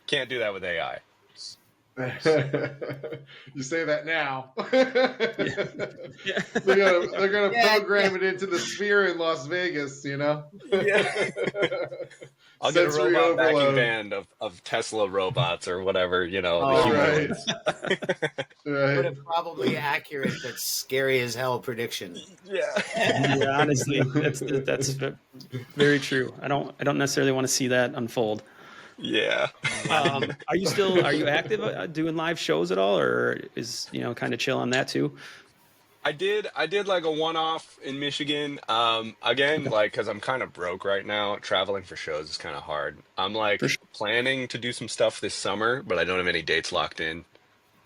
Can't do that with AI. You say that now. Yeah. Yeah. They're gonna Yeah, yeah. program it into the sphere in Las Vegas, Yeah. I'll get a Sensory robot backing overload. band of Tesla robots or whatever, the Oh, Right. humanoids. what Right. a probably accurate but scary as hell prediction. Yeah. Yeah, honestly, that's very true. I don't necessarily want to see that unfold. Yeah. Are you active doing live shows at all, or is kind of chill on that too? I did like a one-off in Michigan. Again, Okay, like because I'm kind of broke right now, traveling for shows is kind of hard. I'm like for sure. planning to do some stuff this summer, but I don't have any dates locked in.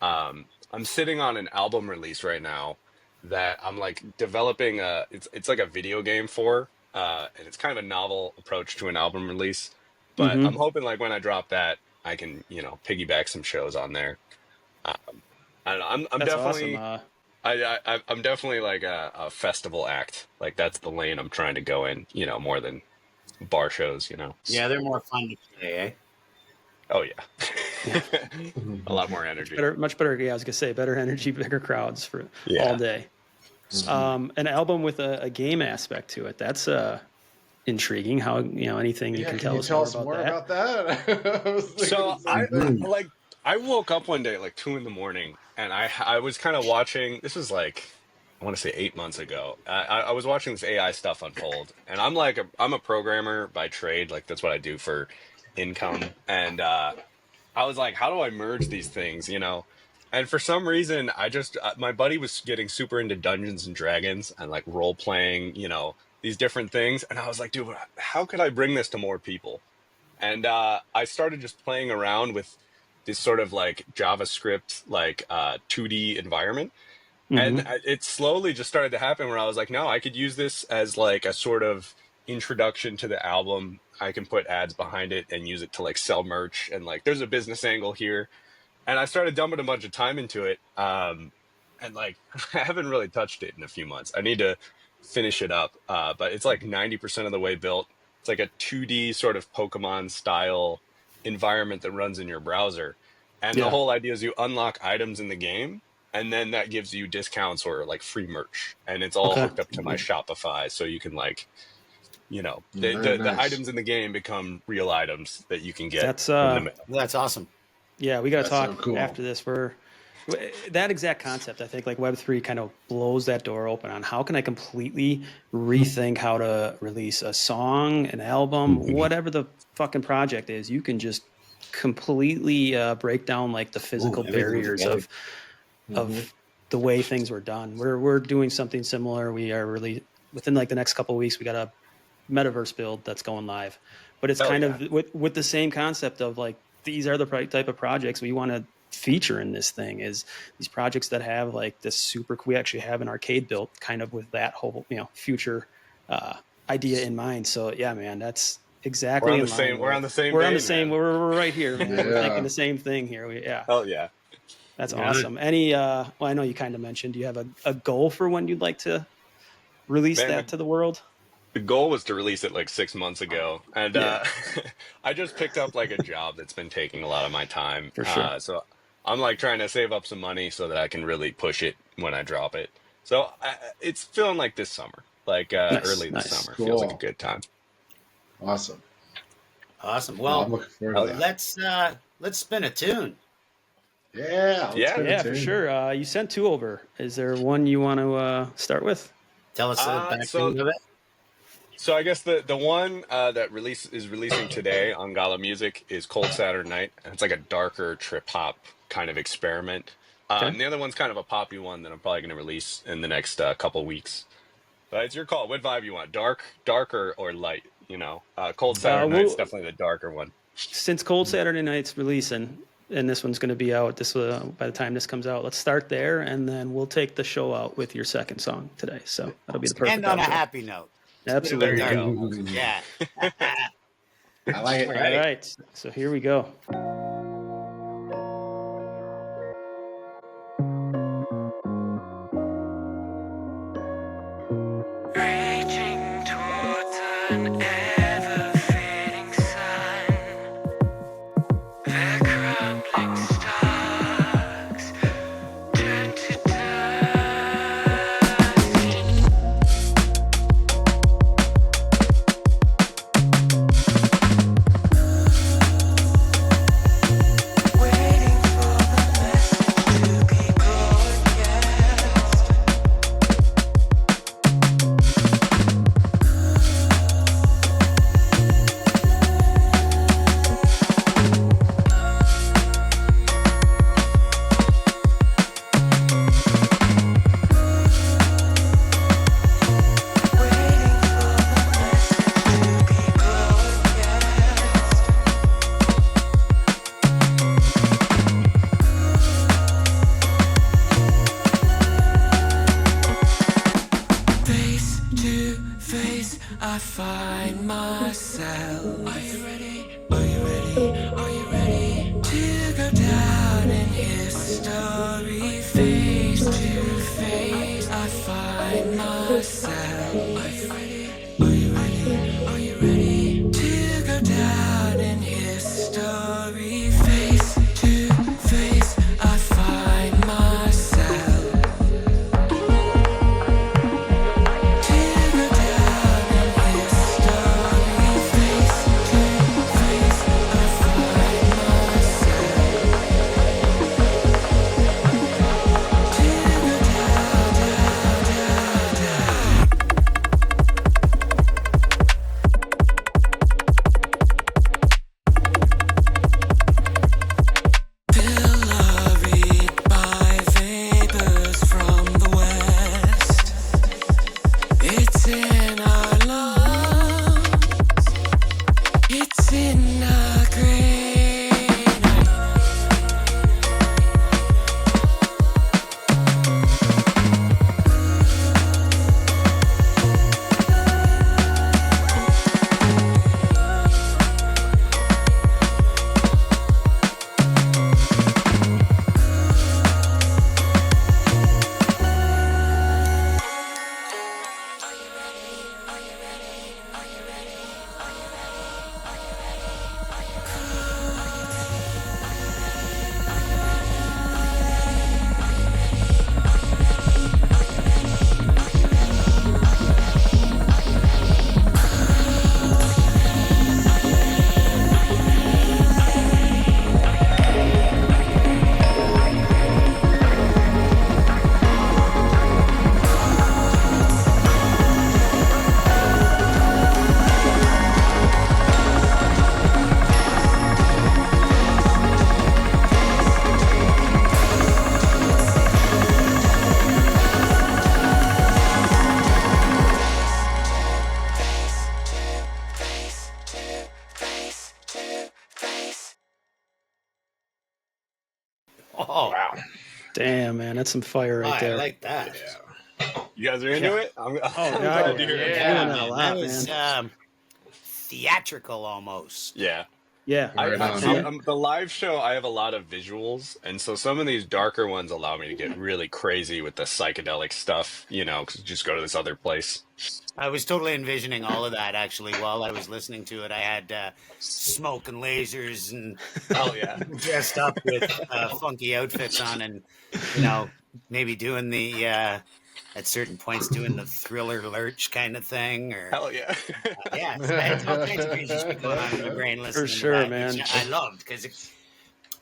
I'm sitting on an album release right now that I'm like developing it's like a video game for, and it's kind of a novel approach to an album release. But I'm Mm-hmm. hoping like when I drop that, I can, piggyback some shows on there. Um, I don't know. I'm That's awesome. definitely I'm definitely like a festival act. Like that's the lane I'm trying to go in, more than bar shows. Yeah, they're more fun to play, eh? Oh yeah. A lot more energy. Better, much better. Yeah, I was gonna say better energy, bigger crowds for all Yeah. day. An album with a game aspect to it. That's intriguing. How anything you Yeah, can can tell you us tell more us about more that? about that? I was thinking So the same thing. I woke up one day at like 2 a.m. and I was kind of watching. This was like I want to say 8 months ago. I was watching this AI stuff unfold, and I'm a programmer by trade. Like that's what I do for income, and I was like, how do I merge these things? And for some reason, I just my buddy was getting super into Dungeons and Dragons and like role playing, these different things, and I was like, dude, how could I bring this to more people? And I started just playing around with this sort of like JavaScript, like 2D environment. And Mm-hmm. it slowly just started to happen where I was like, no, I could use this as like a sort of introduction to the album. I can put ads behind it and use it to like sell merch. And like, there's a business angle here. And I started dumping a bunch of time into it. And like, I haven't really touched it in a few months. I need to finish it up. But it's like 90% of the way built. It's like a 2D sort of Pokemon style environment that runs in your browser. And the Yeah. whole idea is you unlock items in the game, and then that gives you discounts or like free merch. And it's all Okay. hooked up to my Shopify. So you can like, the, Very the nice. items in the game become real items that you can get That's in the mail. That's awesome. yeah. We got to That's so talk cool. after this. That exact concept. I think like Web3 kind of blows that door open on how can I completely rethink how to release a song, an album, whatever the fucking project is. You can just completely break down like the physical everything barriers together. of the way things were done. We're doing something similar. We are really within like the next couple of weeks. We got a metaverse build that's going live, but it's Hell kind yeah. of with the same concept of like these are the type of projects we want to feature in this thing. Is these projects that have like this super. We actually have an arcade built kind of with that whole future idea in mind. So yeah, man, that's exactly in line. We're on the same We're on the vein, same. man. We're right here, man. We're Yeah. thinking the same thing here. Yeah. Hell yeah. That's Yeah. awesome. Any well, I know you kind of mentioned, do you have a goal for when you'd like to release Man, that to the world? the goal was to release it like 6 months ago, and Yeah. I just picked up like a job that's been taking a lot of my time. For sure. So I'm like trying to save up some money so that I can really push it when I drop it. So it's feeling like this summer, like Nice, early this nice. summer. Feels like a Cool. good time. Awesome. Awesome. Well, I'm Well, looking forward Hell to yeah. that. let's spin a tune. Yeah. Let's Yeah. spin a Yeah, for tune. sure. You sent two over. Is there one you want to start with? Tell us the So background of it. So I guess the one that is releasing today on Gala Music is Cold Saturday Night, and it's like a darker trip hop kind of experiment. Okay. The other one's kind of a poppy one that I'm probably going to release in the next couple weeks. But it's your call. What vibe you want? Darker, or light? Cold Saturday Night's definitely the darker one. Since Cold Saturday Night's releasing, and this one's going to be out by the time this comes out, let's start there, and then we'll take the show out with your second song today. So that'll be the perfect End on a outro. happy note. Absolutely. There you go. Yeah. I like it. All right. So here we go. myself. Are you ready? Are you ready? Are you ready to go down in history? Face to face, I find myself. Are you ready? Are you ready? Are you ready to go down in history? Face to face, I find myself. Pilloried by vapors from the west. It's in our lungs. It's in our grain. Oh, Wow. Damn, man, that's some fire right I there. like that. You guys are into it? I'm Oh, glad to hear it. yeah, man, man, a lot, that was man. theatrical almost. Yeah. Yeah, Right on. The live show, I have a lot of visuals, and so some of these darker ones allow me to get really crazy with the psychedelic stuff, 'cause you just go to this other place. I was totally envisioning all of that actually while I was listening to it. I had smoke and lasers and Oh, yeah. dressed up with funky outfits on, and maybe doing the at certain points doing the Thriller lurch kind of thing, or Hell yeah. yeah, it's all kinds of crazy shit going on in my brain listening to sure, that, man. which I loved because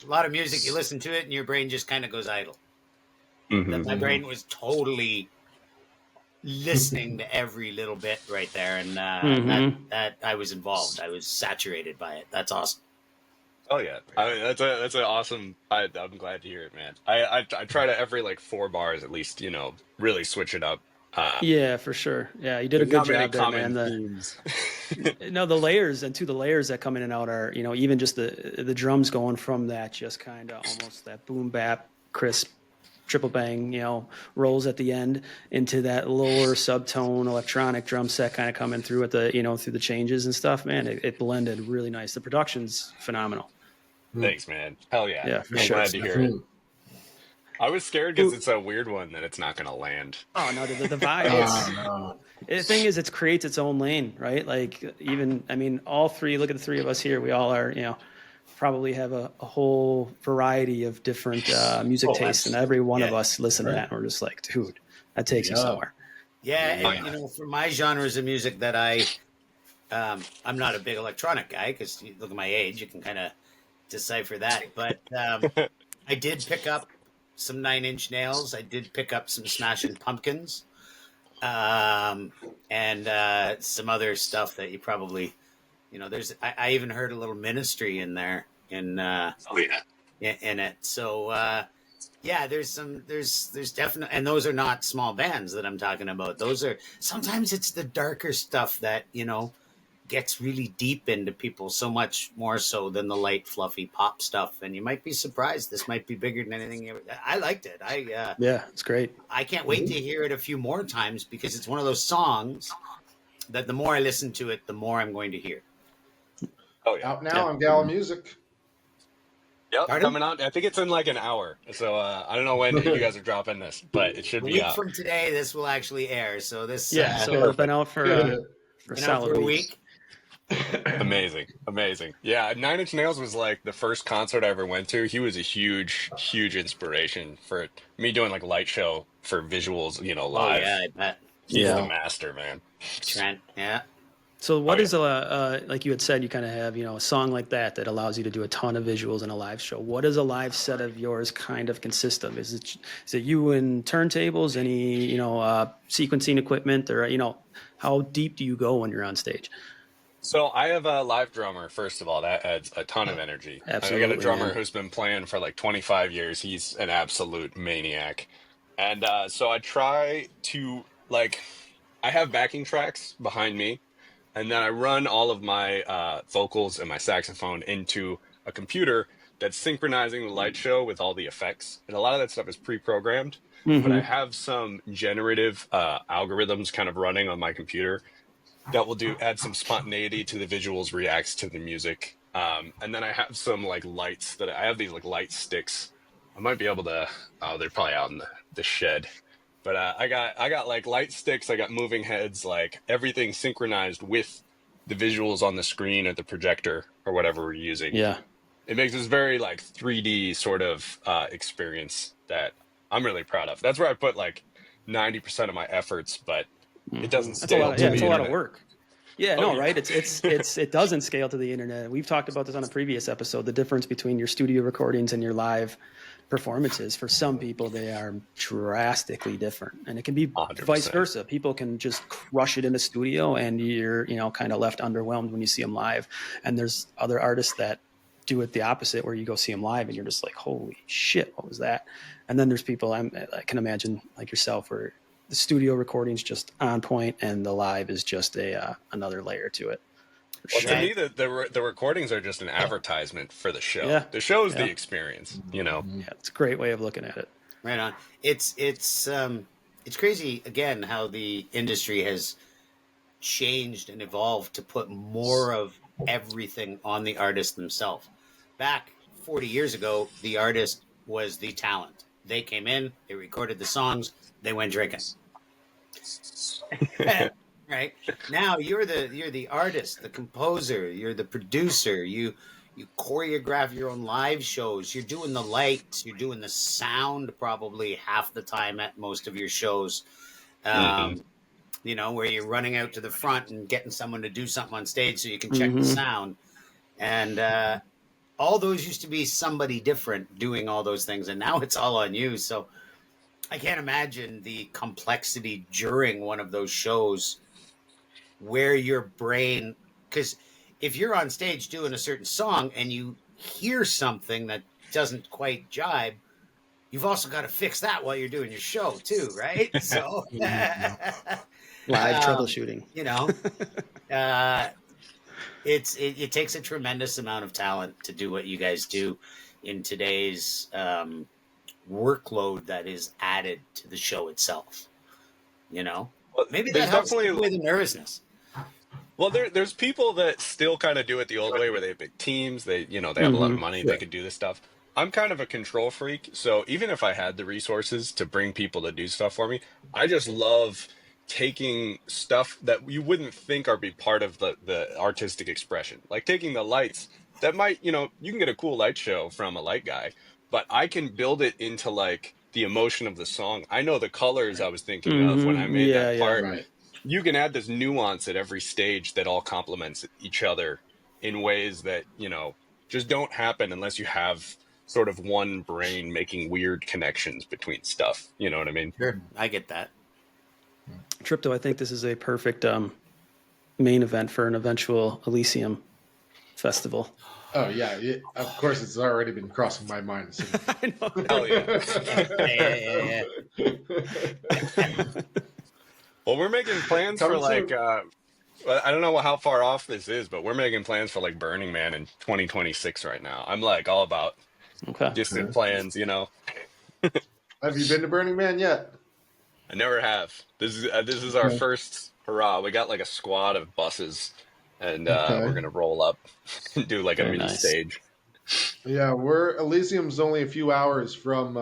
a lot of music you listen to it and your brain just kind of goes idle. Mhm. My brain was totally listening to every little bit right there, and that I was involved. I was saturated by it. That's awesome. Oh yeah, I mean, that's an awesome. I'm glad to hear it, man. I try to every like 4 bars at least, really switch it up. Yeah, for sure. Yeah, you did a There's good not many job there, common man. themes. No, the layers the layers that come in and out are, even just the drums going from that just kind of almost that boom bap crisp triple bang, rolls at the end into that lower subtone electronic drum set kind of coming through at the, through the changes and stuff. Man, it blended really nice. The production's phenomenal. Thanks, man. Hell yeah. Yeah, for I'm sure. glad to hear it. I was scared because it's a weird one that it's not going to land. Oh no, the vibe. The thing is, it creates its own lane, right? Like all three. Look at the three of us here. We all are, probably have a whole variety of different music tastes, and every one of us listen to that, and we're just like, dude, that takes you somewhere. Yeah, and, for my genres of music that I'm not a big electronic guy because you look at my age, you can kind of decipher that. But I did pick up some 9 Inch Nails. I did pick up some Smashing Pumpkins, and some other stuff that you probably, there's. I even heard a little Ministry in there in it. So there's definitely, and those are not small bands that I'm talking about. Those are sometimes it's the darker stuff that gets really deep into people, so much more so than the light fluffy pop stuff. And you might be surprised, this might be bigger than anything I liked it. Yeah, it's great. I can't wait to hear it a few more times because it's one of those songs that the more I listen to it, the more I'm going to hear. Oh yeah. Out now on Gala Music. Yep, Pardon? coming out. I think it's in like an hour. So I don't know when you guys are dropping this, but it should A be week out. from today, this will actually air. So this Yeah, so it'll been out for a been out solid for a week. Amazing. Yeah, Nine Inch Nails was like the first concert I ever went to. He was a huge inspiration for me doing like light show for visuals, you know, Oh live. yeah, I bet. He's Yeah. the master, man. Trent, yeah. So what Oh, is like you had said, you kind of have, a song like that allows you to do a ton of visuals in a live show. What does a live set of yours kind of consist of? Is it you and turntables, any, sequencing equipment, or, how deep do you go when you're on stage? So I have a live drummer, first of all. That adds a ton of energy. I got Absolutely, a drummer man. who's been playing for like 25 years. He's an absolute maniac. And so I try to like I have backing tracks behind me, and then I run all of my vocals and my saxophone into a computer that's synchronizing the light show with all the effects. And a lot of that stuff is pre-programmed, but I have some generative algorithms kind of running on my computer that will add some spontaneity to the visuals, reacts to the music. And then I have some like lights that I have these like light sticks. I might be able to, oh, they're probably out in the shed. But I got like light sticks, I got moving heads, like everything synchronized with the visuals on the screen or the projector or whatever we're using. Yeah. It makes this very like 3D sort of experience that I'm really proud of. That's where I put like 90% of my efforts, but it doesn't That's a scale lot. to It's the a lot of internet. work. Yeah, Oh, no, yeah. right? It doesn't scale to the internet. We've talked about this on a previous episode. The difference between your studio recordings and your live performances. For some people, they are drastically different, and it can be 100%. vice versa. People can just crush it in the studio, and you're kind of left underwhelmed when you see them live. And there's other artists that do it the opposite, where you go see them live, and you're just like, holy shit, what was that? And then there's people I can imagine like yourself, where the studio recording's just on point, and the live is just another layer to it. Well, Sure. to me, the recordings are just an advertisement for the show. Yeah. The show's Yeah. the experience, you know? Yeah, it's a great way of looking at it. Right on. It's crazy again how the industry has changed and evolved to put more of everything on the artist themselves. Back 40 years ago, the artist was the talent. They came in, they recorded the songs, they went drinking. Right? Now you're the artist, the composer, you're the producer, you choreograph your own live shows, you're doing the lights, you're doing the sound probably half the time at most of your shows. Where you're running out to the front and getting someone to do something on stage so you can check the sound. And all those used to be somebody different doing all those things, and now it's all on you. So I can't imagine the complexity during one of those shows where your brain, because if you're on stage doing a certain song and you hear something that doesn't quite jibe, you've also got to fix that while you're doing your show too, right? So Live troubleshooting. It takes a tremendous amount of talent to do what you guys do in today's workload that is added to the show itself. Well, Maybe there's that helps definitely with the nervousness. Well, there's people that still kind of do it the old way, where they have big teams. They have a lot of money. They can do this stuff. I'm kind of a control freak, so even if I had the resources to bring people to do stuff for me, I just love taking stuff that you wouldn't think are be part of the artistic expression, like taking the lights that might, you can get a cool light show from a light guy, but I can build it into like the emotion of the song. I know the colors I was thinking of when I made that part. Right. You can add this nuance at every stage that all complements each other in ways that, just don't happen unless you have sort of one brain making weird connections between stuff. You know what I mean? Sure, I get that. Tripto, I think this is a perfect main event for an eventual Elysium festival. Oh yeah, of course it's already been crossing my mind. So. I know. Hell yeah. Well, we're making plans for like, I don't know how far off this is, but we're making plans for like Burning Man in 2026 right now. I'm like all about distant plans, Have you been to Burning Man yet? I never have. This is our first hurrah, we got like a squad of buses, and we're Okay. gonna roll up and do like a Very mini nice. stage. Yeah, we're Elysium's only a few hours from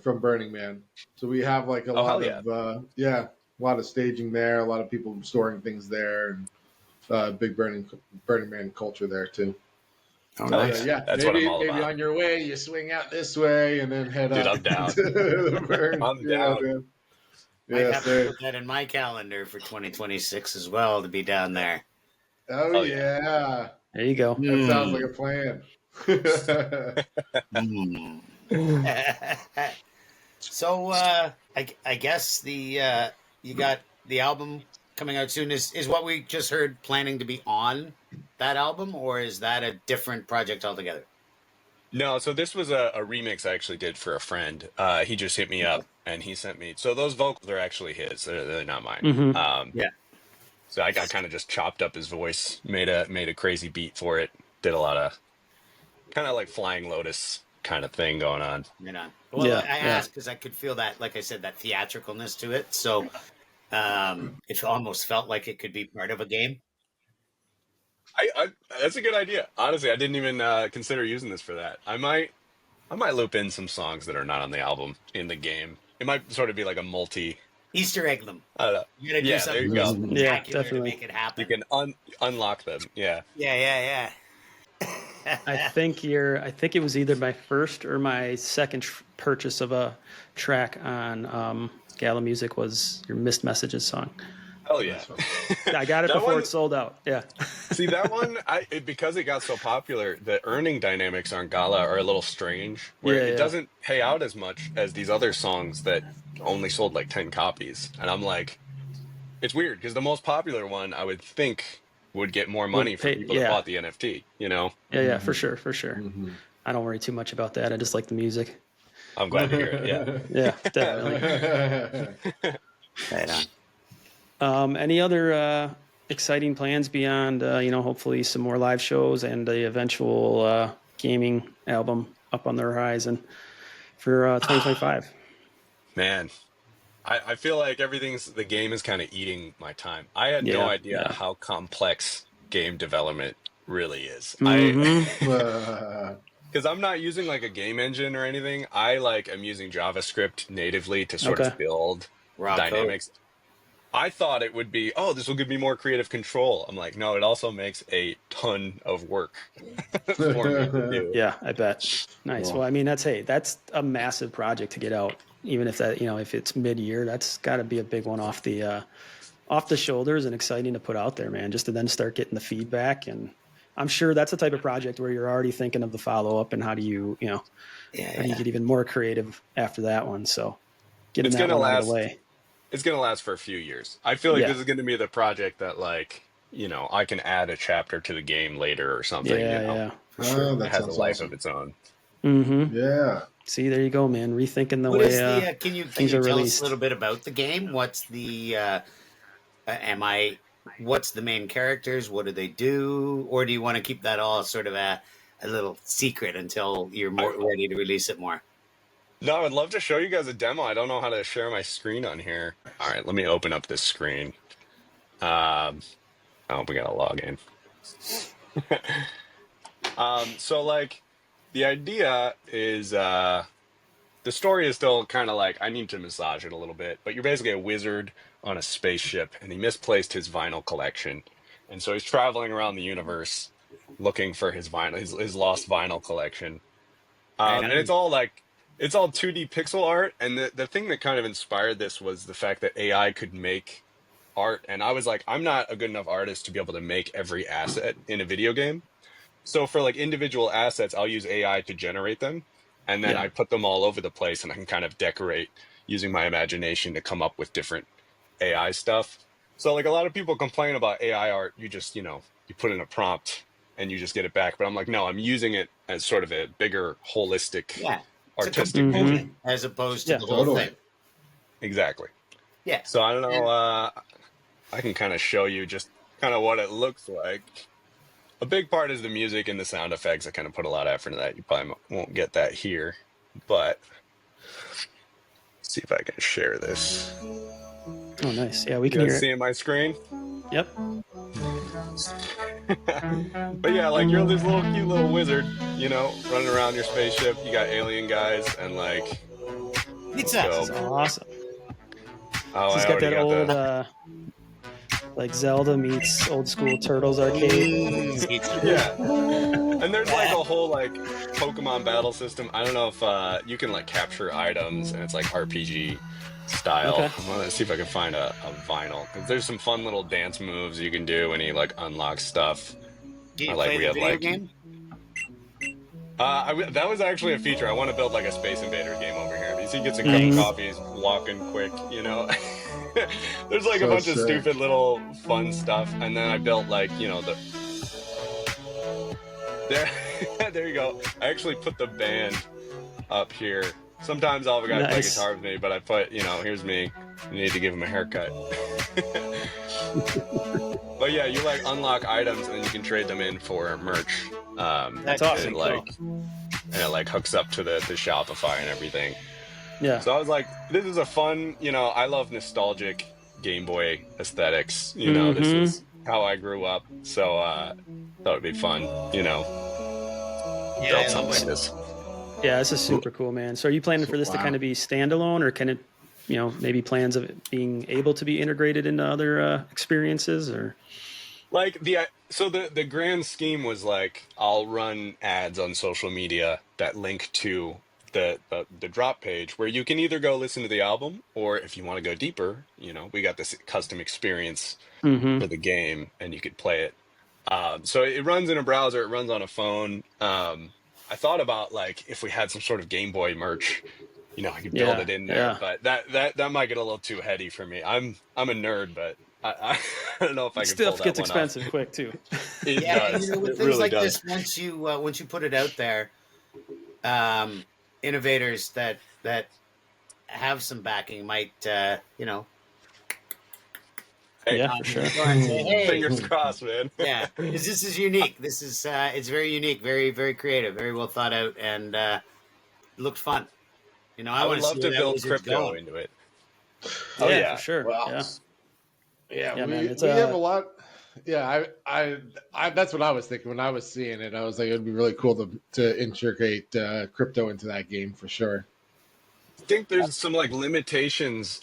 Burning Man, so we have like a Oh hell lot yeah! of a lot of staging there, a lot of people storing things there, and big Burning Man culture there too. Oh, Hell But nice. yeah! yeah, That's what I'm all maybe about, on your way you swing out this way and then head dude. up I'm down. to the burn. I'm Yeah, down. dude. Might Yes, have to sir. put that in my calendar for 2026 as well to be down there. Oh Oh yeah. yeah, There you go. that sounds Mm. like a plan. Mm. So I guess the you got the album coming out soon. Is what we just heard planning to be on that album, or is that a different project altogether? No, so this was a remix I actually did for a friend. He just hit me up and he sent me. So those vocals are actually his. They're not mine. Hmm. Yeah. So I kind of just chopped up his voice, made a crazy beat for it. Did a lot of kind of like Flying Lotus kind of thing going on. Right on. Well, Yeah, I yeah. asked because I could feel that, like I said, that theatricalness to it. So it almost felt like it could be part of a game. I that's a good idea. Honestly, I didn't even consider using this for that. I might loop in some songs that are not on the album in the game. It might sort of be like a multi. Easter egg them. I don't know. You got to do Yeah, there you something go. Yeah, spectacular to definitely. make it happen. You can unlock them. Yeah. Yeah. I think it was either my first or my second purchase of a track on Gala Music was your Missed Messages song. Hell yeah. I got it That before one- it sold out. Yeah. See that one, because it got so popular, the earning dynamics on Gala are a little strange. Where Yeah, it yeah. doesn't pay out as much as these other songs that only sold like 10 copies. And I'm like, it's weird because the most popular one I would think would get more money from pay- people yeah. that bought the NFT. You know, Yeah, for sure, for sure. Mm-hmm. I don't worry too much about that. I just like the music. I'm glad to hear it. Yeah. Yeah, definitely. Right on. Any other exciting plans beyond, hopefully some more live shows and the eventual gaming album up on the horizon for 2025? Man, I feel like the game is kind of eating my time. I had no Yeah, idea yeah. how complex game development really is. Mhm. Because I'm not using like a game engine or anything. I am using JavaScript natively to sort Okay. of build Raw code. dynamics. I thought it would be, oh, this will give me more creative control. I'm like, no, it also makes a ton of work for me to do. Yeah, I bet. Nice. Cool. Well, I mean, that's a massive project to get out. Even if that, if it's mid-year, that's got to be a big one off the shoulders and exciting to put out there, man. Just to then start getting the feedback, and I'm sure that's the type of project where you're already thinking of the follow-up and how do you, how do you get even more creative after that one. So getting It's that gonna one out of last. the way. It's going to last for a few years. I feel like Yeah. this is going to be the project that I can add a chapter to the game later or something. Yeah. Oh, It that has a sounds life awesome. of its own. Mm-hmm. Yeah. See, there you go, man. Rethinking the What way is the? Can you things tell are us released. a little bit about the game? What's the? What's the main characters? What do they do? Or do you want to keep that all sort of a little secret until you're more ready to release it more? No, I'd love to show you guys a demo. I don't know how to share my screen on here. All right, let me open up this screen. Oh, we got to log in. So the idea is the story is still kind of I need to massage it a little bit, but you're basically a wizard on a spaceship and he misplaced his vinyl collection. And so he's traveling around the universe looking for his lost vinyl collection. And it's all 2D pixel art. And the thing that kind of inspired this was the fact that AI could make art. And I was like, I'm not a good enough artist to be able to make every asset in a video game. So for individual assets, I'll use AI to generate them. And then I put them all over the place and I can kind of decorate using my imagination to come up with different AI stuff. So a lot of people complain about AI art. You just, you put in a prompt and you just get it back. But I'm like, no, I'm using it as sort of a bigger, holistic, Yeah, artistic Mhm. vision. as opposed to Yeah, the whole totally. thing. Exactly. Yeah. So I don't know. I can kind of show you just kind of what it looks like. A big part is the music and the sound effects. I kind of put a lot of effort into that. You probably won't get that here, but let's see if I can share this. Oh, nice. Yeah, we You can hear guys it. seeing my screen? Yep. But yeah, like you're this little cute little wizard, you know, running around your spaceship. You got alien guys and like, let's Pizza. go. This is awesome. Oh, She's I got already that got old, the. like Zelda meets old school Turtles arcade. Pizza. Yeah, and there's like a whole like Pokemon battle system. I don't know if you can like capture items and it's like RPG style. Okay. I'm gonna see if I can find a vinyl because there's some fun little dance moves you can do when you like unlock stuff. Do you I like play we the had video like game? that was actually a feature. I want to build like a Space Invaders game over here. You see, gets a cup of coffee, he's walking quick, you know. There's like a So bunch of sick. stupid little fun stuff, and then I built like the there. There you go. I actually put the band up here. Sometimes I'll have a guy play Nice. guitar with me, but I put here's me. You need to give him a haircut. But yeah, you like unlock items and then you can trade them in for merch. That's awesome. And it like hooks up to the Shopify and everything. Yeah. So I was like, this is a fun, I love nostalgic Game Boy aesthetics. This is how I grew up. So thought it'd be fun, Yeah, build something like this. Yeah, this is super cool, man. So are you planning for this to kind of be standalone, or can it, maybe plans of it being able to be integrated into other experiences, or? Like the grand scheme was like I'll run ads on social media that link to the drop page where you can either go listen to the album, or if you want to go deeper, we got this custom experience for the game and you could play it. So it runs in a browser, it runs on a phone. I thought about like if we had some sort of Game Boy merch, I could build it in there, but that might get a little too heady for me. I'm a nerd, but I don't know if I can pull Stuff that gets one expensive off. quick too. It Yeah, does. with It things really like does. this, once you put it out there, innovators that have some backing might Hey, Yeah, for sure. say, hey, fingers crossed, man. yeah, because this is unique. This is it's very unique, very very creative, very well thought out, and looked fun. I would wanna love see to where that build wizard's crypto going. into it. Oh yeah. for sure. Well, Yeah. Yeah, Yeah, we, man, it's we have a lot. Yeah, I that's what I was thinking when I was seeing it. I was like, it'd be really cool to integrate crypto into that game for sure. I think there's some like limitations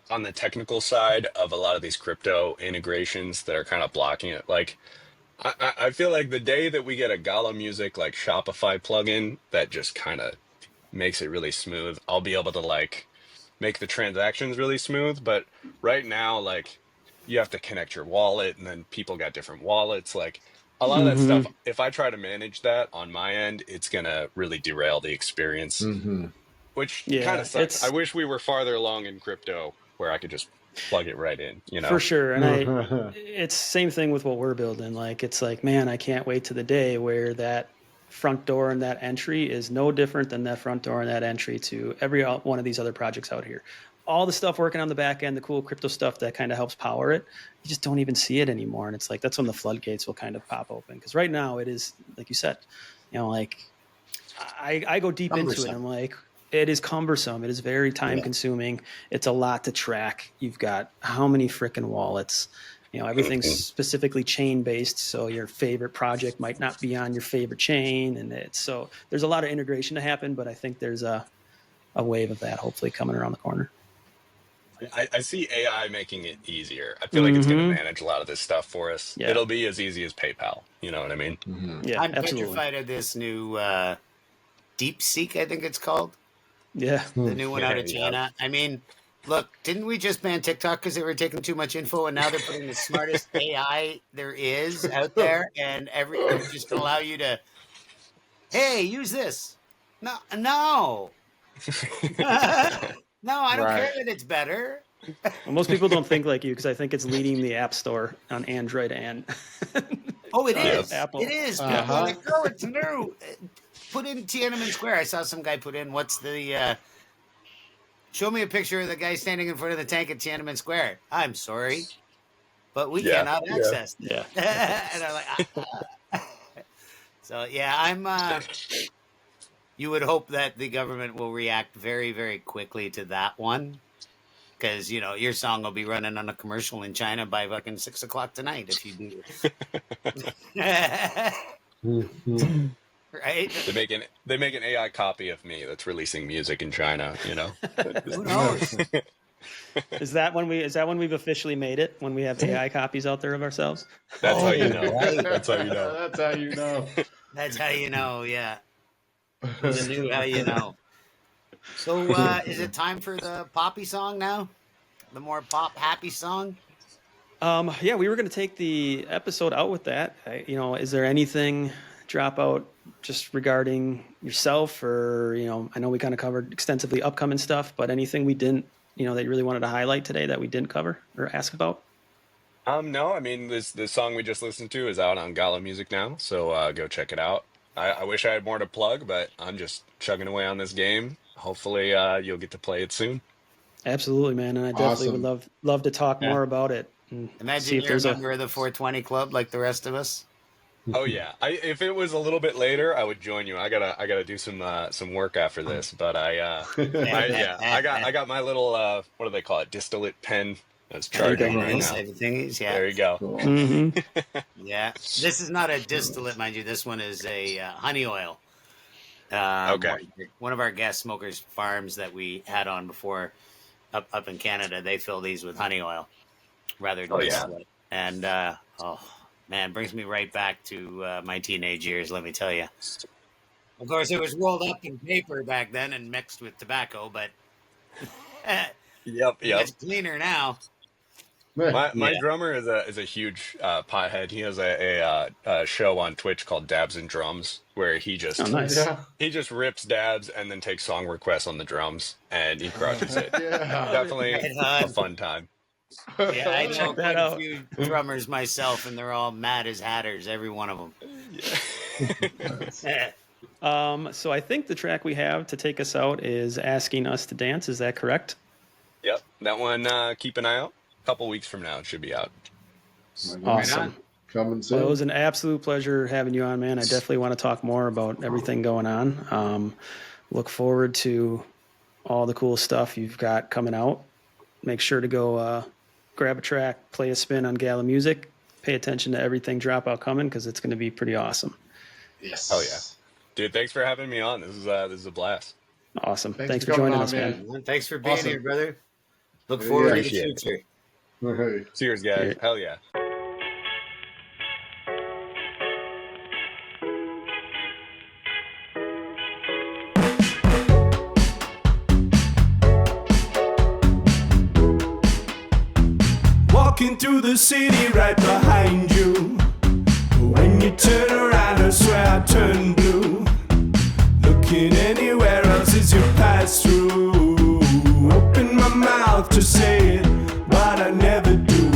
on the technical side of a lot of these crypto integrations that are kind of blocking it. Like, I feel like the day that we get a Gala Music like Shopify plugin that just kind of makes it really smooth, I'll be able to like make the transactions really smooth. But right now, like, you have to connect your wallet, and then people got different wallets. Like, a lot of that stuff, if I try to manage that on my end, it's gonna really derail the experience. Which Yeah, kind of sucks. it's- I wish we were farther along in crypto where I could just plug it right in, For sure. And it's same thing with what we're building. Like, it's like, man, I can't wait to the day where that front door and that entry is no different than that front door and that entry to every one of these other projects out here. All the stuff working on the back end, the cool crypto stuff that kind of helps power it, you just don't even see it anymore. And it's like, that's when the floodgates will kind of pop open. Because right now it is, like you said, like I go deep into it. And I'm like, it is cumbersome. It is very time consuming. It's a lot to track. You've got how many freaking wallets, everything's specifically chain based. So your favorite project might not be on your favorite chain. And so there's a lot of integration to happen, but I think there's a wave of that hopefully coming around the corner. I see AI making it easier. I feel like it's going to manage a lot of this stuff for us. Yeah. It'll be as easy as PayPal. You know what I mean? Yeah, I'm absolutely. petrified of this new DeepSeek, I think it's called. Yeah. The new one out of Yeah. China. I mean, look, didn't we just ban TikTok because they were taking too much info, and now they're putting the smartest AI there is out there, and everything's just going to allow you to, hey, use this. No. No, I don't care that it's better. Well, most people don't think like you because I think it's leading the App Store on Android and Oh, it is. Apple. It is. People are like, oh, it's new. Put in Tiananmen Square. I saw some guy put in, what's the, show me a picture of the guy standing in front of the tank at Tiananmen Square. I'm sorry, but we cannot access that. Yeah. And I'm like, so yeah, I'm, you would hope that the government will react very, very quickly to that one. because your song will be running on a commercial in China by fucking 6 o'clock tonight if you do it. Right? They make an AI copy of me that's releasing music in China. Who knows? Is that when we've officially made it? When we have AI copies out there of ourselves? That's how you know. Right. That's how you know. That's how you know. That's how you know. Yeah. The new how you know. So, is it time for the poppy song now? The more pop happy song? Yeah, we were going to take the episode out with that. Is there anything dropout just regarding yourself, or I know we kind of covered extensively upcoming stuff, but anything we didn't, that you really wanted to highlight today that we didn't cover or ask about? No, I mean this song we just listened to is out on Gala Music now, so go check it out. I wish I had more to plug, but I'm just chugging away on this game. Hopefully, you'll get to play it soon. Absolutely, man, and I definitely would love to talk more about it. And Imagine see if you're a there's member of the 420 Club like the rest of us. Oh yeah, if it was a little bit later, I would join you. I gotta do some work after this, but I got my little what do they call it, distillate pen that's charging right now. Yeah. There you go. Cool. Yeah, this is not a distillate, mind you. This one is a honey oil. Okay. One of our gas smokers farms that we had on before up in Canada, they fill these with honey oil rather than distillate. And man, brings me right back to my teenage years, let me tell you. Of course, it was rolled up in paper back then and mixed with tobacco, but Yep. it's cleaner now. My drummer is a huge pothead. He has a show on Twitch called Dabs and Drums, where he just he just rips dabs and then takes song requests on the drums, and he crushes it. Definitely a fun time. Yeah, I know Check quite that a out. few drummers myself, and they're all mad as hatters, every one of them. So I think the track we have to take us out is Asking Us to Dance. Is that correct? Yep, that one. Keep an eye out. A couple weeks from now, it should be out. Awesome. Coming soon. Well, it was an absolute pleasure having you on, man. I definitely want to talk more about everything going on. Look forward to all the cool stuff you've got coming out. Make sure to go grab a track, play a spin on Gala Music. Pay attention to everything Dropout coming, because it's going to be pretty awesome. Yes. Oh yeah, dude! Thanks for having me on. This is a blast. Awesome. Thanks for for coming joining on, us, man. Thanks for being Awesome. here, brother. Look forward to the Appreciate it. future. Hey. Cheers, guys. Yeah. Hell yeah. Walking through the city right behind you. When you turn around, I swear I turn blue. Looking anywhere else as you pass through. Open my mouth to say it, but I never do.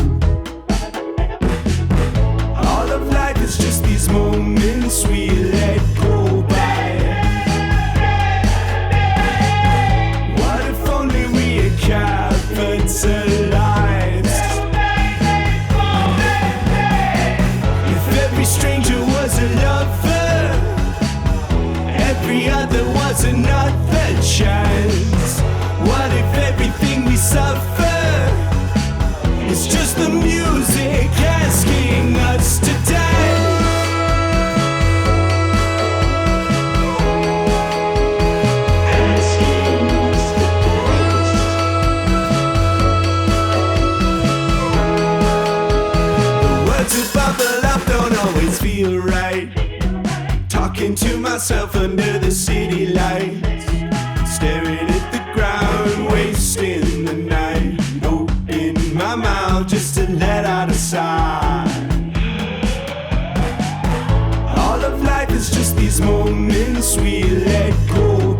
All of life is just these moments we let go by. What if only we had capitalized? Every stranger was a lover, every other was another chance. What if everything we suffer is just the music asking us to dance? The words above the love don't always feel right. Talking to myself under the city lights, staring at the ground, wasting the night. Open my mouth just to let out a sigh. All of life is just these moments we let go